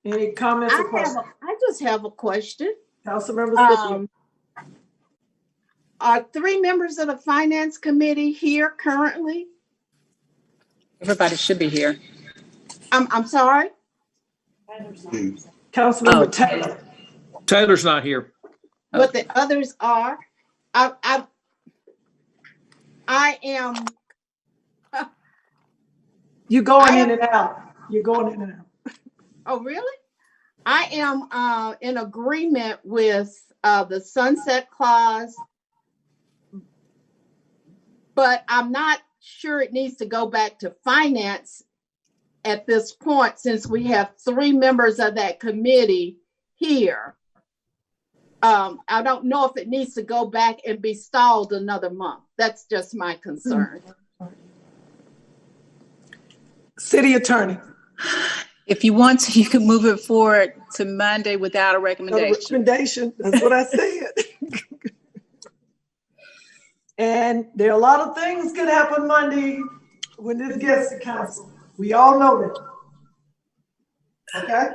Any comments or questions? I just have a question. Councilmember Scipio. Are 3 members of the finance committee here currently? Everybody should be here. I'm sorry? Councilmember Taylor. Taylor's not here. But the others are. I am. You're going in and out. You're going in and out. Oh, really? I am in agreement with the sunset clause, but I'm not sure it needs to go back to finance at this point, since we have 3 members of that committee here. I don't know if it needs to go back and be stalled another month. That's just my concern. City attorney. If you want to, you can move it forward to Monday without a recommendation. That's what I said. And there are a lot of things could happen Monday when this gets to council. We all know that. Okay?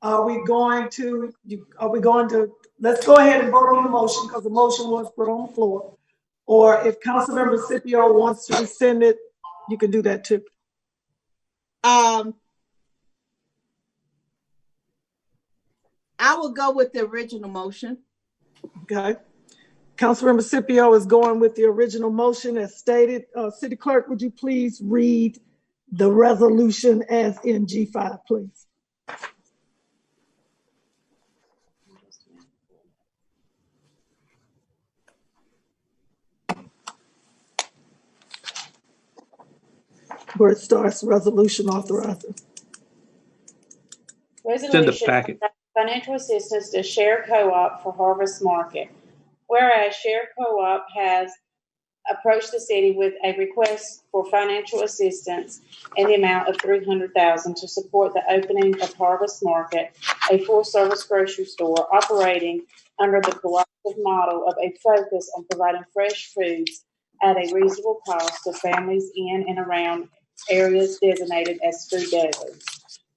Are we going to, let's go ahead and vote on the motion, because the motion was put on the floor. Or if Councilmember Scipio wants to rescind it, you can do that too. I will go with the original motion. Okay. Councilmember Scipio is going with the original motion as stated. City Clerk, would you please read the resolution as in G5, please? Where it starts, resolution authorizing. Resolution financial assistance to Share Co-op for Harvest Market. Whereas Share Co-op has approached the city with a request for financial assistance in the amount of $300,000 to support the opening of Harvest Market, a full-service grocery store operating under the cooperative model of a focus on providing fresh foods at a reasonable cost to families in and around areas designated as food deserts.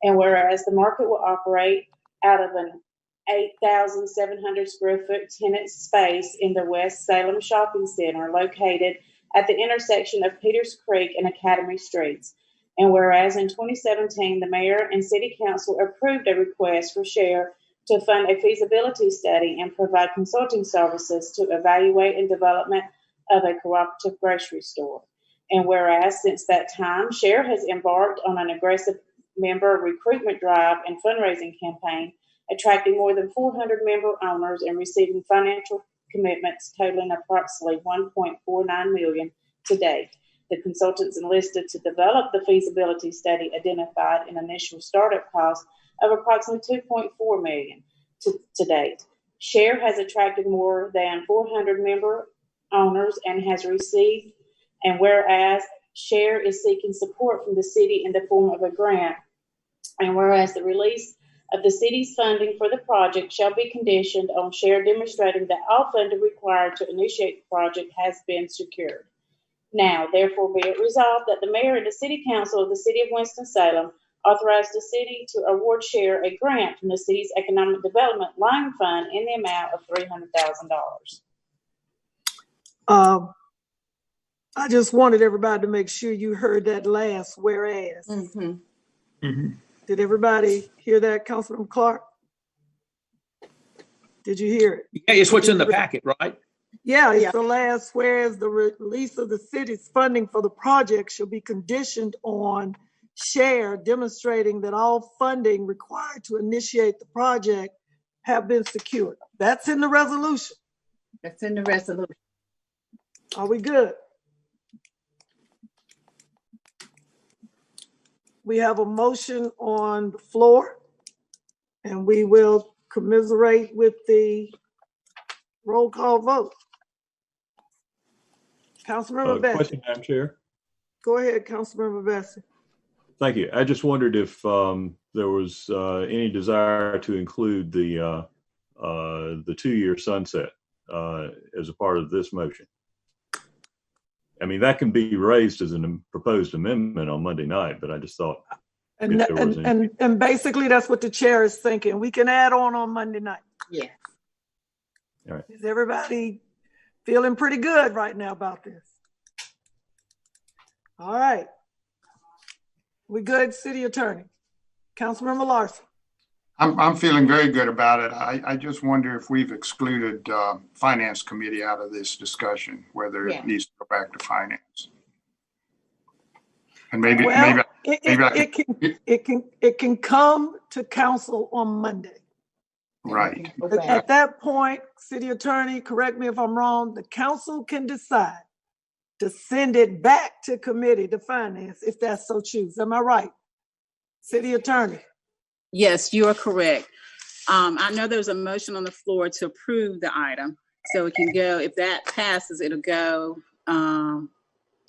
And whereas the market will operate out of an 8,700 square foot tenant space in the West Salem Shopping Center located at the intersection of Peters Creek and Academy Streets. And whereas in 2017, the mayor and city council approved a request for SHARE to fund a feasibility study and provide consulting services to evaluate and development of a cooperative grocery store. And whereas since that time, SHARE has embarked on an aggressive member recruitment drive and fundraising campaign, attracting more than 400 member owners and receiving financial commitments totaling approximately $1.49 million to date. The consultants enlisted to develop the feasibility study identified an initial startup cost of approximately $2.4 million to date. SHARE has attracted more than 400 member owners and has received, and whereas SHARE is seeking support from the city in the form of a grant, and whereas the release of the city's funding for the project shall be conditioned on SHARE demonstrating that all funding required to initiate the project has been secured. Now, therefore, be it resolved that the mayor and the city council of the city of Winston-Salem authorize the city to award SHARE a grant from the city's economic development line fund in the amount of $300,000. I just wanted everybody to make sure you heard that last whereas. Did everybody hear that, Councilman Clark? Did you hear it? Yeah, it's what's in the packet, right? Yeah, it's the last whereas the release of the city's funding for the project shall be conditioned on SHARE demonstrating that all funding required to initiate the project have been secured. That's in the resolution. That's in the resolution. Are we good? We have a motion on the floor, and we will commiserate with the roll call vote. Councilmember Bessie. Question, Madam Chair. Go ahead, Councilmember Bessie. Thank you. I just wondered if there was any desire to include the 2-year sunset as a part of this motion. I mean, that can be raised as a proposed amendment on Monday night, but I just thought. And basically that's what the chair is thinking. We can add on Monday night. Yeah. All right. Is everybody feeling pretty good right now about this? All right. We good, City Attorney? Councilmember Larson. I'm feeling very good about it. I just wonder if we've excluded Finance Committee out of this discussion, whether it needs to go back to Finance. And maybe it can come to council on Monday. Right. At that point, City Attorney, correct me if I'm wrong, the council can decide to send it back to committee to Finance if that's so choose. Am I right? City Attorney. Yes, you are correct. I know there's a motion on the floor to approve the item. So it can go, if that passes, it'll go,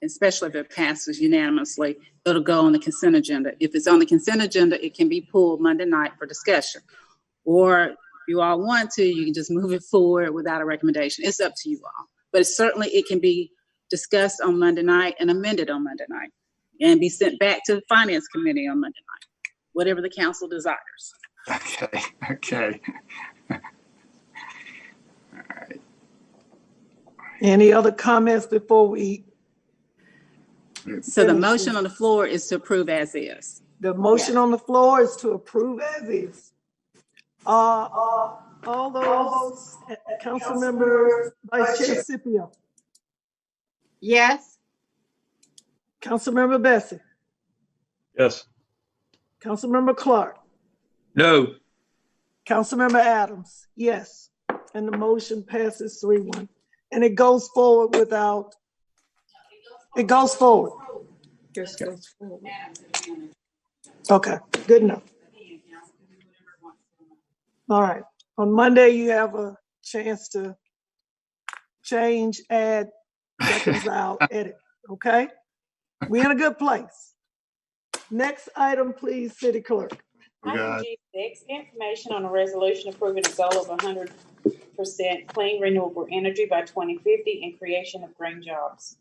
especially if it passes unanimously, it'll go on the consent agenda. If it's on the consent agenda, it can be pulled Monday night for discussion. Or if you all want to, you can just move it forward without a recommendation. It's up to you all. But certainly it can be discussed on Monday night and amended on Monday night and be sent back to the Finance Committee on Monday night. Whatever the council desires. Okay. All right. Any other comments before we? So the motion on the floor is to approve as is. The motion on the floor is to approve as is. All those, Councilmember Vice Chair Scipio. Yes. Councilmember Bessie. Yes. Councilmember Clark. No. Councilmember Adams. Yes. And the motion passes 3-1. And it goes forward without, it goes forward. Just goes forward. Okay, good enough. All right. On Monday, you have a chance to change, add, reconcile, edit. Okay? We're in a good place. Next item, please, City Clerk. Item G6, information on a resolution approving a goal of 100% clean renewable energy by 2050 and creation of green jobs.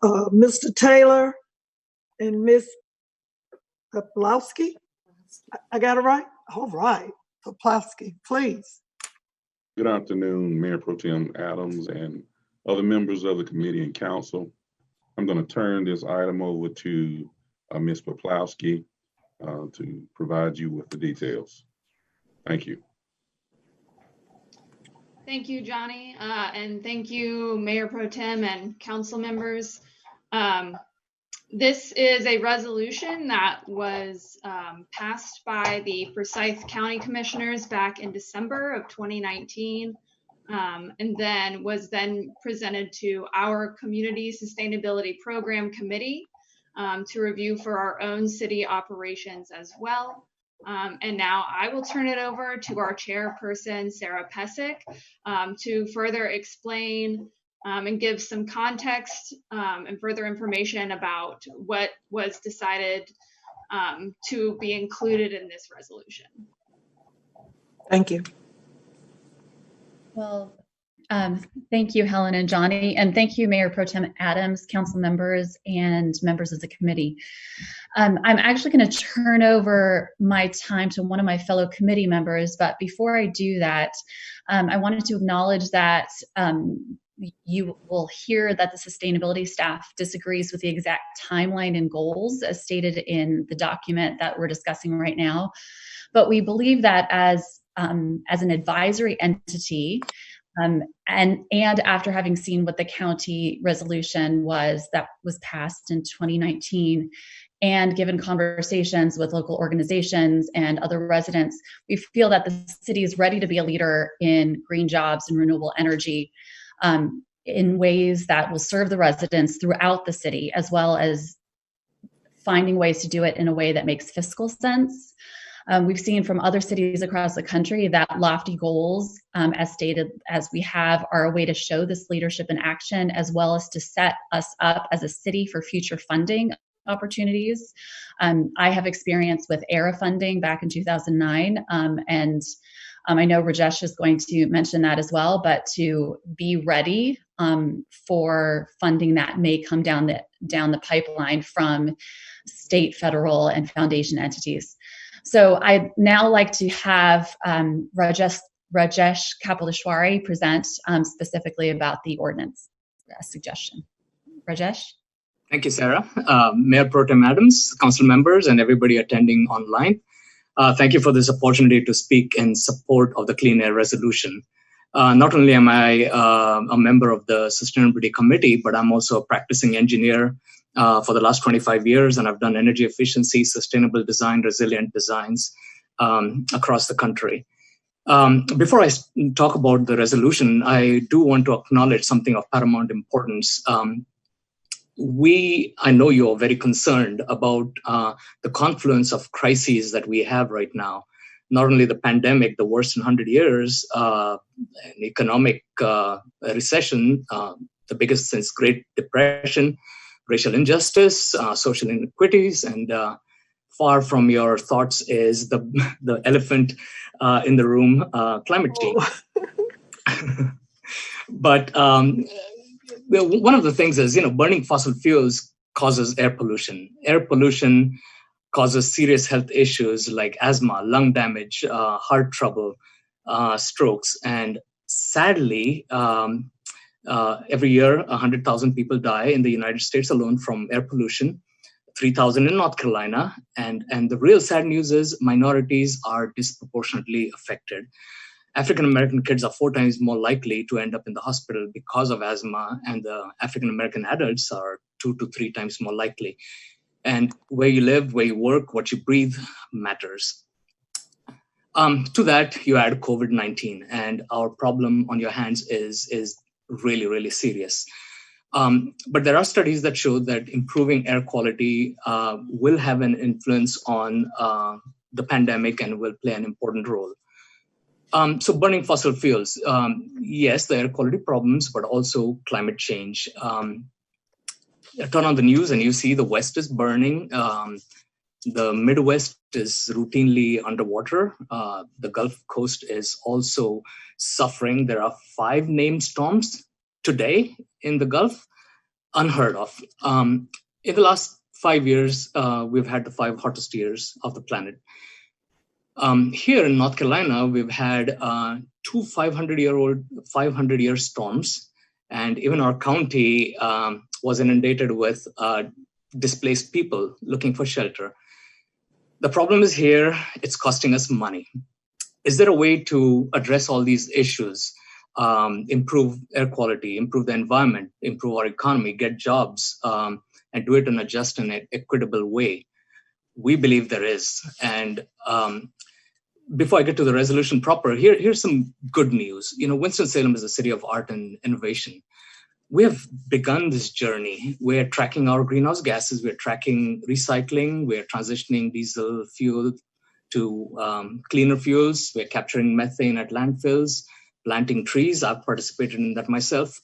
Mr. Taylor and Ms. Peplowski. I got it right? All right. Poplawski, please. Good afternoon, Mayor Pro Tem Adams and other members of the committee and council. I'm going to turn this item over to Ms. Poplawski to provide you with the details. Thank you. Thank you, Johnny, and thank you, Mayor Pro Tem and council members. This is a resolution that was passed by the Forsyth County Commissioners back in December of 2019, and then was presented to our Community Sustainability Program Committee to review for our own city operations as well. And now I will turn it over to our chairperson, Sarah Pesic, to further explain and give some context and further information about what was decided to be included in this resolution. Thank you. Well, thank you, Helen and Johnny, and thank you, Mayor Pro Tem Adams, council members, and members of the committee. I'm actually going to turn over my time to one of my fellow committee members, but before I do that, I wanted to acknowledge that you will hear that the sustainability staff disagrees with the exact timeline and goals as stated in the document that we're discussing right now. But we believe that as an advisory entity, and after having seen what the county resolution was that was passed in 2019, and given conversations with local organizations and other residents, we feel that the city is ready to be a leader in green jobs and renewable energy in ways that will serve the residents throughout the city, as well as finding ways to do it in a way that makes fiscal sense. We've seen from other cities across the country that lofty goals, as stated as we have, are a way to show this leadership in action, as well as to set us up as a city for future funding opportunities. I have experience with ERA funding back in 2009, and I know Rajesh is going to mention that as well, but to be ready for funding that may come down the pipeline from state, federal, and foundation entities. So I'd now like to have Rajesh Kapileshwari present specifically about the ordinance suggestion. Rajesh? Thank you, Sarah. Mayor Pro Tem Adams, council members, and everybody attending online. Thank you for this opportunity to speak in support of the Clean Air Resolution. Not only am I a member of the Sustainability Committee, but I'm also a practicing engineer for the last 25 years, and I've done energy efficiency, sustainable design, resilient designs across the country. Before I talk about the resolution, I do want to acknowledge something of paramount importance. I know you're very concerned about the confluence of crises that we have right now. Not only the pandemic, the worst in 100 years, an economic recession, the biggest since Great Depression, racial injustice, social inequities, and far from your thoughts is the elephant in the room, climate change. But one of the things is, burning fossil fuels causes air pollution. Air pollution causes serious health issues like asthma, lung damage, heart trouble, strokes. And sadly, every year, 100,000 people die in the United States alone from air pollution, 3,000 in North Carolina. And the real sad news is minorities are disproportionately affected. African-American kids are 4 times more likely to end up in the hospital because of asthma, and the African-American adults are 2 to 3 times more likely. And where you live, where you work, what you breathe matters. To that, you add COVID-19, and our problem on your hands is really, really serious. But there are studies that show that improving air quality will have an influence on the pandemic and will play an important role. So burning fossil fuels, yes, the air quality problems, but also climate change. Turn on the news and you see the West is burning. The Midwest is routinely underwater. The Gulf Coast is also suffering. There are 5 named storms today in the Gulf, unheard of. In the last 5 years, we've had the 5 hottest years of the planet. Here in North Carolina, we've had 2 500-year storms, and even our county was inundated with displaced people looking for shelter. The problem is here, it's costing us money. Is there a way to address all these issues, improve air quality, improve the environment, improve our economy, get jobs, and do it in a just and equitable way? We believe there is. And before I get to the resolution proper, here's some good news. You know, Winston-Salem is a city of art and innovation. We have begun this journey. We're tracking our greenhouse gases. We're tracking recycling. We're transitioning diesel fuel to cleaner fuels. We're capturing methane at landfills, planting trees. I've participated in that myself.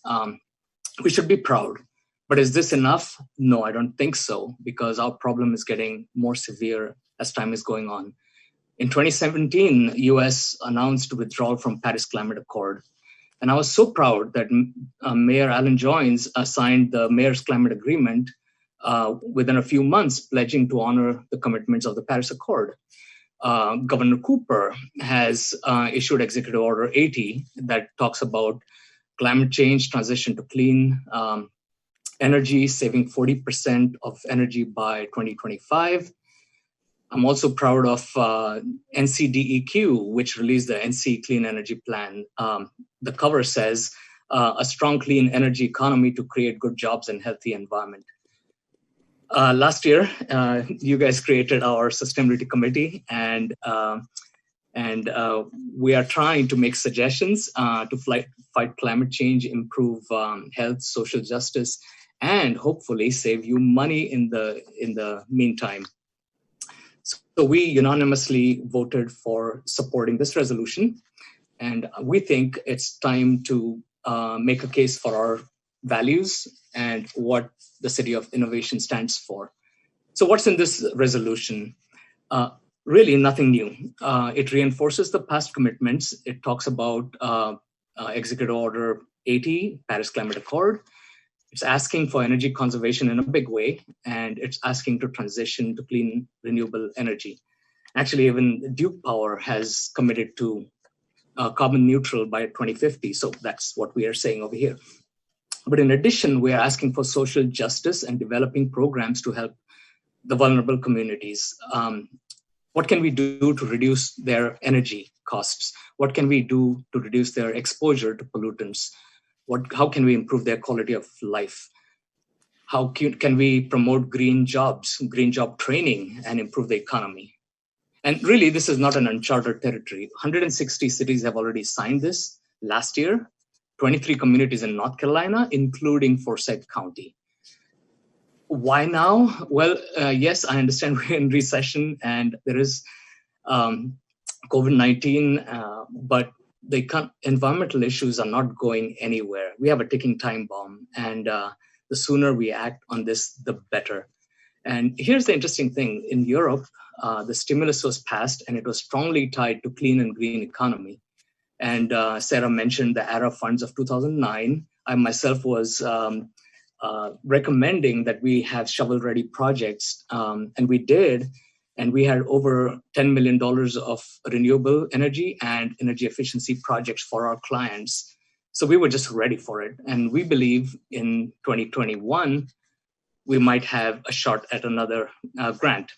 We should be proud. But is this enough? No, I don't think so, because our problem is getting more severe as time is going on. In 2017, US announced withdrawal from Paris Climate Accord. And I was so proud that Mayor Alan Joynes signed the Mayor's Climate Agreement within a few months, pledging to honor the commitments of the Paris Accord. Governor Cooper has issued Executive Order 80 that talks about climate change, transition to clean energy, saving 40% of energy by 2025. I'm also proud of NCDEQ, which released the NC Clean Energy Plan. The cover says, a strong clean energy economy to create good jobs and healthy environment. Last year, you guys created our sustainability committee, and we are trying to make suggestions to fight climate change, improve health, social justice, and hopefully save you money in the meantime. So we unanimously voted for supporting this resolution, and we think it's time to make a case for our values and what the City of Innovation stands for. So what's in this resolution? Really nothing new. It reinforces the past commitments. It talks about Executive Order 80, Paris Climate Accord. It's asking for energy conservation in a big way, and it's asking to transition to clean, renewable energy. Actually, even Duke Power has committed to carbon neutral by 2050, so that's what we are saying over here. But in addition, we are asking for social justice and developing programs to help the vulnerable communities. What can we do to reduce their energy costs? What can we do to reduce their exposure to pollutants? How can we improve their quality of life? How can we promote green jobs, green job training, and improve the economy? And really, this is not an uncharted territory. 160 cities have already signed this last year, 23 communities in North Carolina, including Forsyth County. Why now? Well, yes, I understand we're in recession and there is COVID-19, but the environmental issues are not going anywhere. We have a ticking time bomb, and the sooner we act on this, the better. And here's the interesting thing. In Europe, the stimulus was passed and it was strongly tied to clean and green economy. And Sarah mentioned the ARA funds of 2009. I myself was recommending that we have shovel-ready projects, and we did. And we had over $10 million of renewable energy and energy efficiency projects for our clients. So we were just ready for it. And we believe in 2021, we might have a shot at another grant.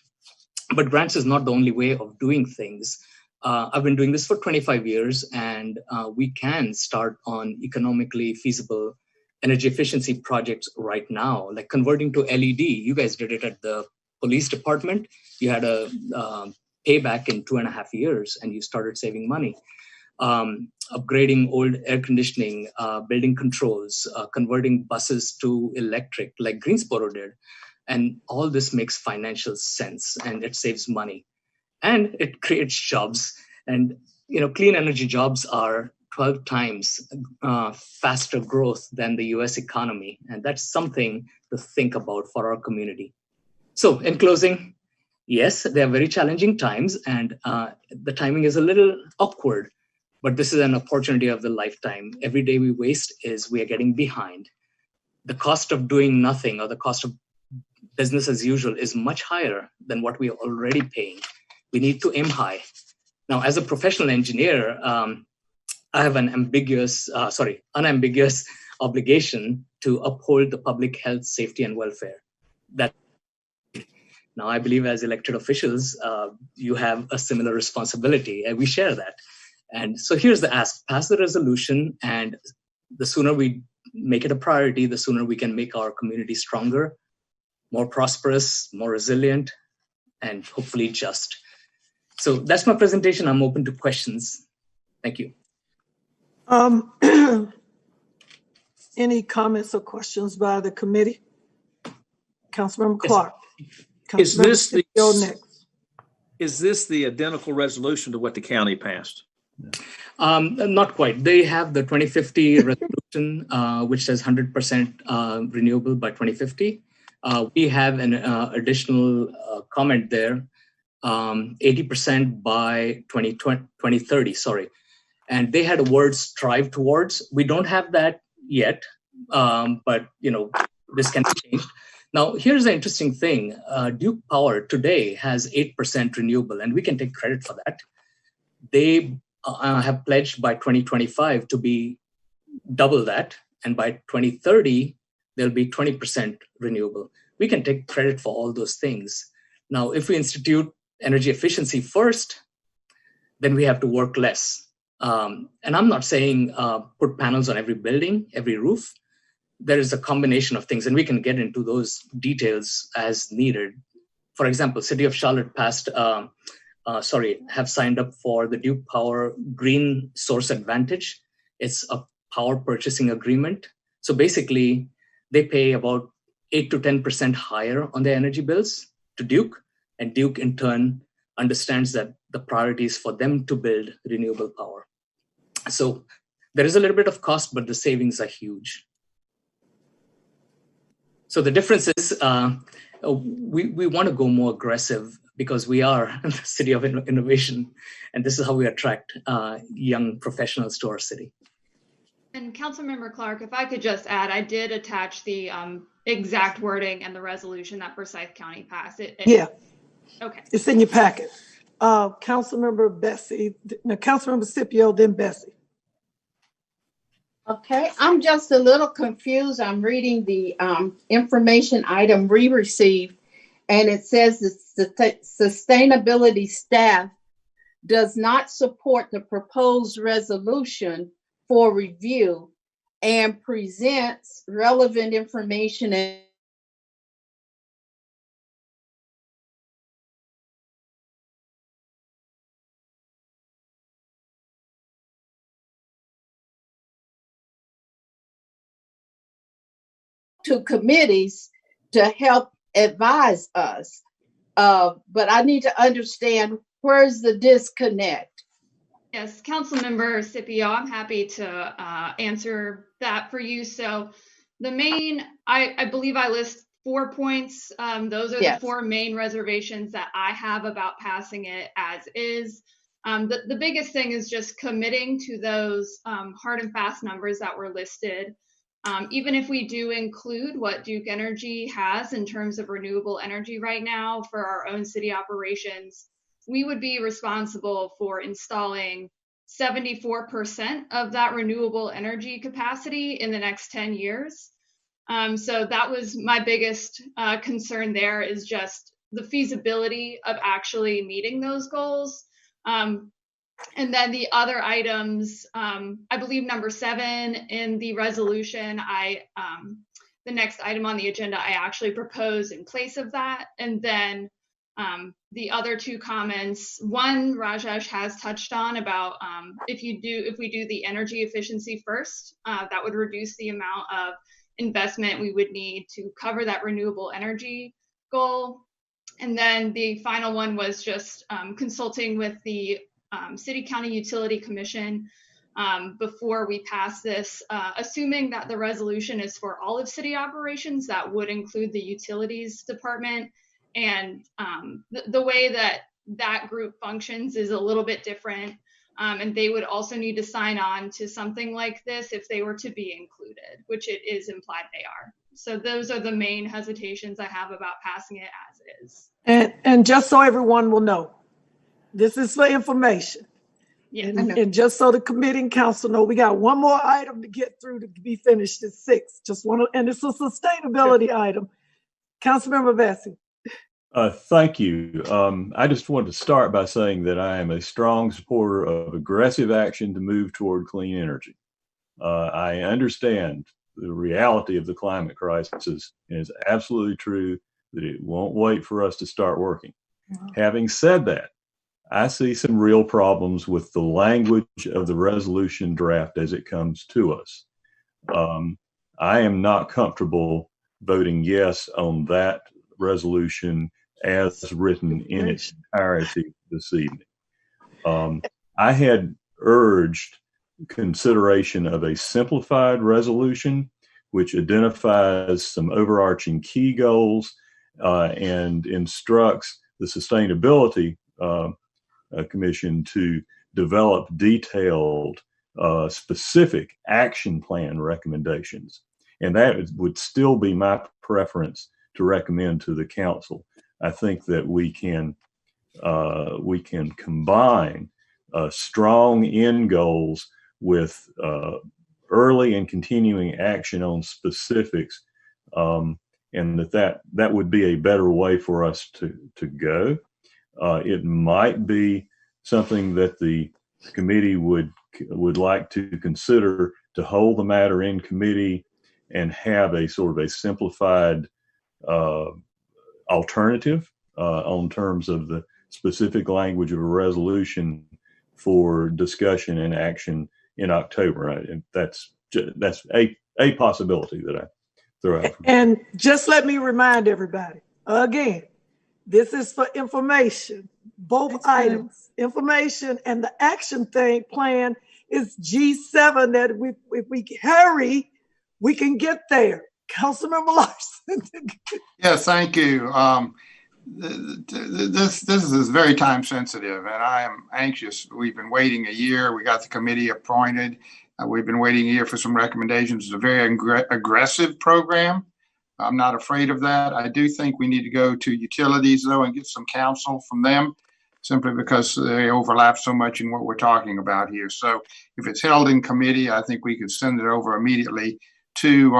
But grants is not the only way of doing things. I've been doing this for 25 years, and we can start on economically feasible energy efficiency projects right now, like converting to LED. You guys did it at the police department. You had a payback in 2.5 years, and you started saving money. Upgrading old air conditioning, building controls, converting buses to electric, like Greensboro did. And all this makes financial sense, and it saves money. And it creates jobs. And clean energy jobs are 12 times faster growth than the US economy. And that's something to think about for our community. So in closing, yes, they are very challenging times, and the timing is a little awkward, but this is an opportunity of the lifetime. Every day we waste is we are getting behind. The cost of doing nothing, or the cost of business as usual, is much higher than what we are already paying. We need to aim high. Now, as a professional engineer, I have an unambiguous obligation to uphold the public health, safety, and welfare. Now, I believe as elected officials, you have a similar responsibility, and we share that. And so here's the ask: pass the resolution, and the sooner we make it a priority, the sooner we can make our community stronger, more prosperous, more resilient, and hopefully just. So that's my presentation. I'm open to questions. Thank you. Any comments or questions by the committee? Councilmember Clark. Is this the next? Is this the identical resolution to what the county passed? Not quite. They have the 2050 resolution, which says 100% renewable by 2050. We have an additional comment there, 80% by 2030, sorry. And they had a word strive towards. We don't have that yet, but this can be changed. Now, here's the interesting thing. Duke Power today has 8% renewable, and we can take credit for that. They have pledged by 2025 to be double that, and by 2030, there'll be 20% renewable. We can take credit for all those things. Now, if we institute energy efficiency first, then we have to work less. And I'm not saying put panels on every building, every roof. There is a combination of things, and we can get into those details as needed. For example, City of Charlotte have signed up for the Duke Power Green Source Advantage. It's a power purchasing agreement. So basically, they pay about 8 to 10% higher on their energy bills to Duke, and Duke in turn understands that the priority is for them to build renewable power. So there is a little bit of cost, but the savings are huge. So the difference is we want to go more aggressive because we are the city of innovation, and this is how we attract young professionals to our city. And Councilmember Clark, if I could just add, I did attach the exact wording and the resolution that Forsyth County passed. Yeah. Okay. It's in your packet. Councilmember Bessie, now Councilmember Scipio, then Bessie. Okay, I'm just a little confused. I'm reading the information item we received, and it says the sustainability staff does not support the proposed resolution for review and presents relevant information and to committees to help advise us. But I need to understand, where's the disconnect? Yes, Councilmember Scipio, I'm happy to answer that for you. So the main, I believe I list 4 points. Those are the 4 main reservations that I have about passing it as is. The biggest thing is just committing to those hard and fast numbers that were listed. Even if we do include what Duke Energy has in terms of renewable energy right now for our own city operations, we would be responsible for installing 74% of that renewable energy capacity in the next 10 years. So that was my biggest concern there, is just the feasibility of actually meeting those goals. And then the other items, I believe number 7 in the resolution, the next item on the agenda, I actually propose in place of that. And then the other 2 comments, one Rajesh has touched on about if we do the energy efficiency first, that would reduce the amount of investment we would need to cover that renewable energy goal. And then the final one was just consulting with the City County Utility Commission before we pass this, assuming that the resolution is for all of city operations, that would include the utilities department. And the way that group functions is a little bit different. And they would also need to sign on to something like this if they were to be included, which it is implied they are. So those are the main hesitations I have about passing it as is. And just so everyone will know, This is for information. Yes. And just so the committee and council know, we got one more item to get through to be finished at 6. Just want to, and it's a sustainability item. Councilmember Bessie. Thank you. I just wanted to start by saying that I am a strong supporter of aggressive action to move toward clean energy. I understand the reality of the climate crisis, and it's absolutely true that it won't wait for us to start working. Having said that, I see some real problems with the language of the resolution draft as it comes to us. I am not comfortable voting yes on that resolution as written in its entirety this evening. I had urged consideration of a simplified resolution which identifies some overarching key goals and instructs the Sustainability Commission to develop detailed, specific action plan recommendations. And that would still be my preference to recommend to the council. I think that we can combine strong end goals with early and continuing action on specifics, and that would be a better way for us to go. It might be something that the committee would like to consider to hold the matter in committee and have a sort of a simplified alternative on terms of the specific language of a resolution for discussion and action in October. And that's a possibility that I throw out. And just let me remind everybody, again, this is for information, both items, information, and the action plan is G7 that if we hurry, we can get there. Councilmember Larson. Yes, thank you. This is very time sensitive, and I am anxious. We've been waiting a year. We got the committee appointed. We've been waiting a year for some recommendations. It's a very aggressive program. I'm not afraid of that. I do think we need to go to utilities, though, and get some counsel from them, simply because they overlap so much in what we're talking about here. So if it's held in committee, I think we could send it over immediately to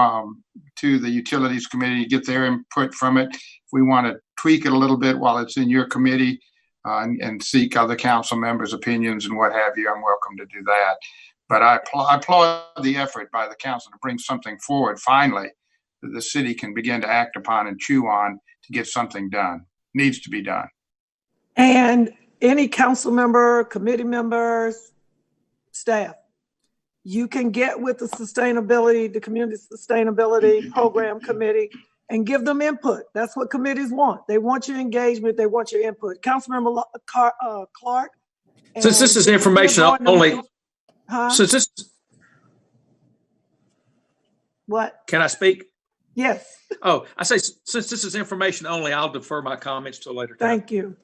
the Utilities Committee, get their input from it. If we want to tweak it a little bit while it's in your committee and seek other council members' opinions and what have you, I'm welcome to do that. But I applaud the effort by the council to bring something forward finally that the city can begin to act upon and chew on to get something done. Needs to be done. And any council member, committee members, staff, you can get with the Community Sustainability Program Committee and give them input. That's what committees want. They want your engagement. They want your input. Councilmember Clark. Since this is information only, since this, what? Can I speak? Yes. Oh, I say, since this is information only, I'll defer my comments to a later time. Thank you.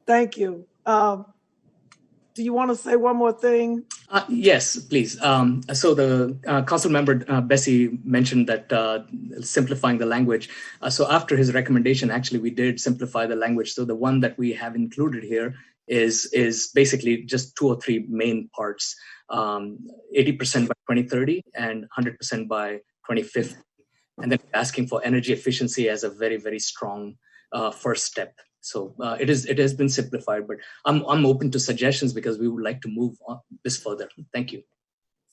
Thank you. Do you want to say one more thing? Yes, please. So the council member Bessie mentioned that simplifying the language. So after his recommendation, actually, we did simplify the language. So the one that we have included here is basically just 2 or 3 main parts: 80% by 2030 and 100% by 2050. And then asking for energy efficiency as a very, very strong first step. So it has been simplified, but I'm open to suggestions because we would like to move on this further. Thank you.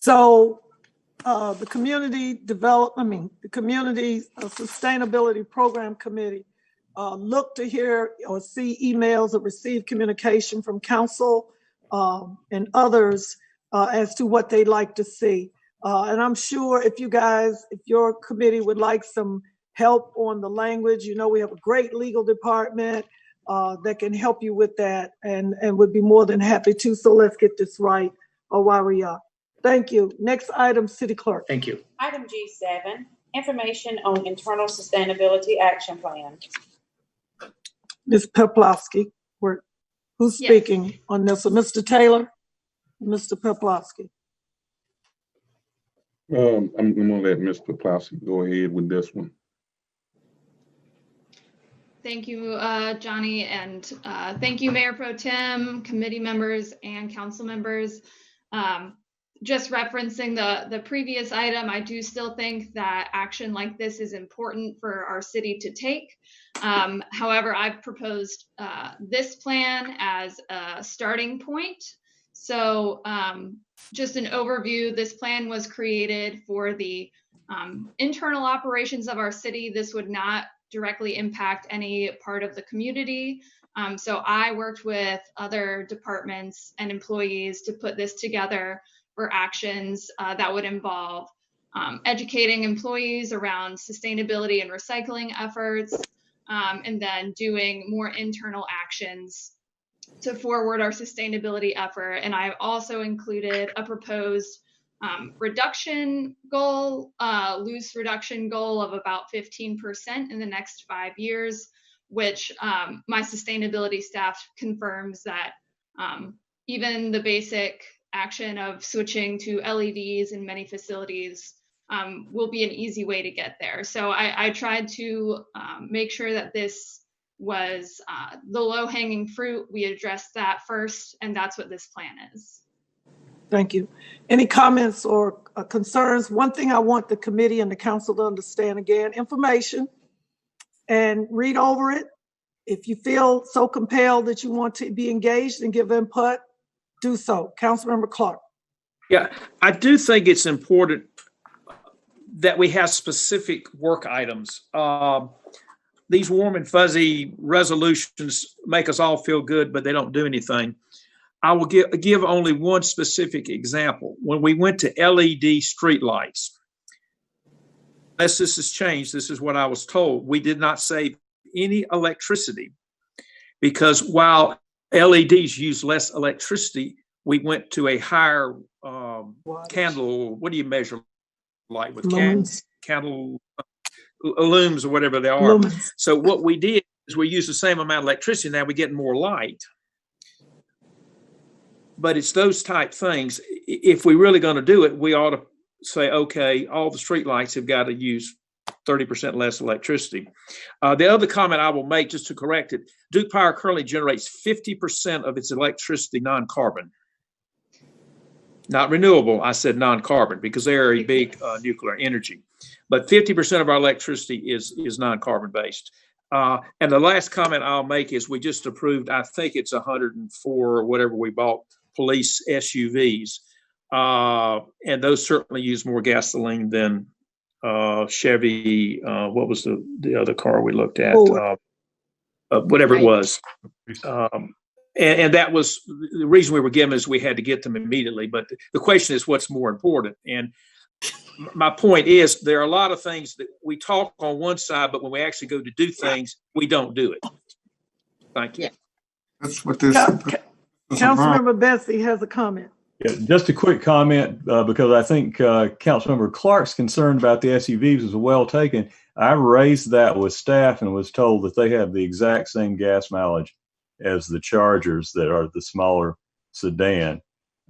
So the Community Sustainability Program Committee look to hear or see emails or receive communication from council and others as to what they'd like to see. And I'm sure if your committee would like some help on the language, we have a great legal department that can help you with that and would be more than happy to. So let's get this right while we are. Thank you. Next item, City Clerk. Thank you. Item G7, information on internal sustainability action plan. Ms. Peplowski, who's speaking on this? So Mr. Taylor, Mr. Peplowski. I'm going to let Mr. Peplowski go ahead with this one. Thank you, Johnny, and thank you, Mayor Pro Tem, committee members, and council members. Just referencing the previous item, I do still think that action like this is important for our city to take. However, I've proposed this plan as a starting point. So just an overview, this plan was created for the internal operations of our city. This would not directly impact any part of the community. So I worked with other departments and employees to put this together for actions that would involve educating employees around sustainability and recycling efforts, and then doing more internal actions to forward our sustainability effort. And I've also included a proposed reduction goal, loose reduction goal of about 15% in the next 5 years, which my sustainability staff confirms that even the basic action of switching to LEDs in many facilities will be an easy way to get there. So I tried to make sure that this was the low-hanging fruit. We addressed that first, and that's what this plan is. Thank you. Any comments or concerns? One thing I want the committee and the council to understand, again, information, and read over it. If you feel so compelled that you want to be engaged and give input, do so. Councilmember Clark. Yeah, I do think it's important that we have specific work items. These warm and fuzzy resolutions make us all feel good, but they don't do anything. I will give only one specific example. When we went to LED streetlights, unless this has changed, this is what I was told, we did not save any electricity, because while LEDs use less electricity, we went to a higher candle. What do you measure light with? Candle looms or whatever they are. Lumens. So what we did is we used the same amount of electricity. Now we get more light. But it's those type things. If we're really going to do it, we ought to say, okay, all the street lights have got to use 30% less electricity. The other comment I will make, just to correct it, Duke Power currently generates 50% of its electricity non-carbon. Not renewable, I said non-carbon, because they're a big nuclear energy. But 50% of our electricity is non-carbon based. And the last comment I'll make is we just approved, I think it's 104 or whatever we bought, police SUVs. And those certainly use more gasoline than Chevy. What was the other car we looked at? Whatever it was. And that was the reason we were given, is we had to get them immediately. But the question is, what's more important? And my point is, there are a lot of things that we talk on one side, but when we actually go to do things, we don't do it. Thank you. That's what this. Councilmember Bessie has a comment. Yeah, just a quick comment, because I think Councilmember Clark's concern about the SUVs is well taken. I raised that with staff and was told that they have the exact same gas mileage as the Chargers that are the smaller sedan.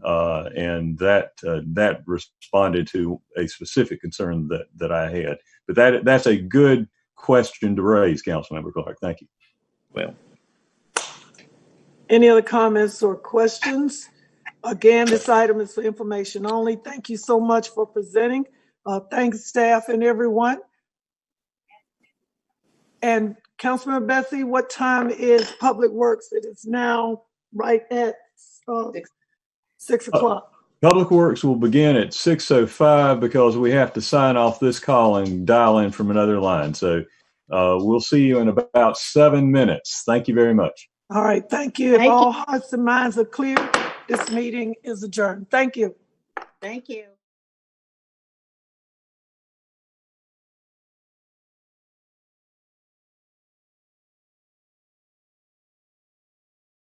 And that responded to a specific concern that I had. But that's a good question to raise, Councilmember Clark. Thank you. Well, any other comments or questions? Again, this item is for information only. Thank you so much for presenting. Thanks, staff and everyone. And Councilmember Bessie, what time is Public Works? It is now right at 6 o'clock. Public Works will begin at 6:05 because we have to sign off this call and dial in from another line. So we'll see you in about 7 minutes. Thank you very much. All right, thank you. If all hearts and minds are clear, this meeting is adjourned. Thank you. Thank you.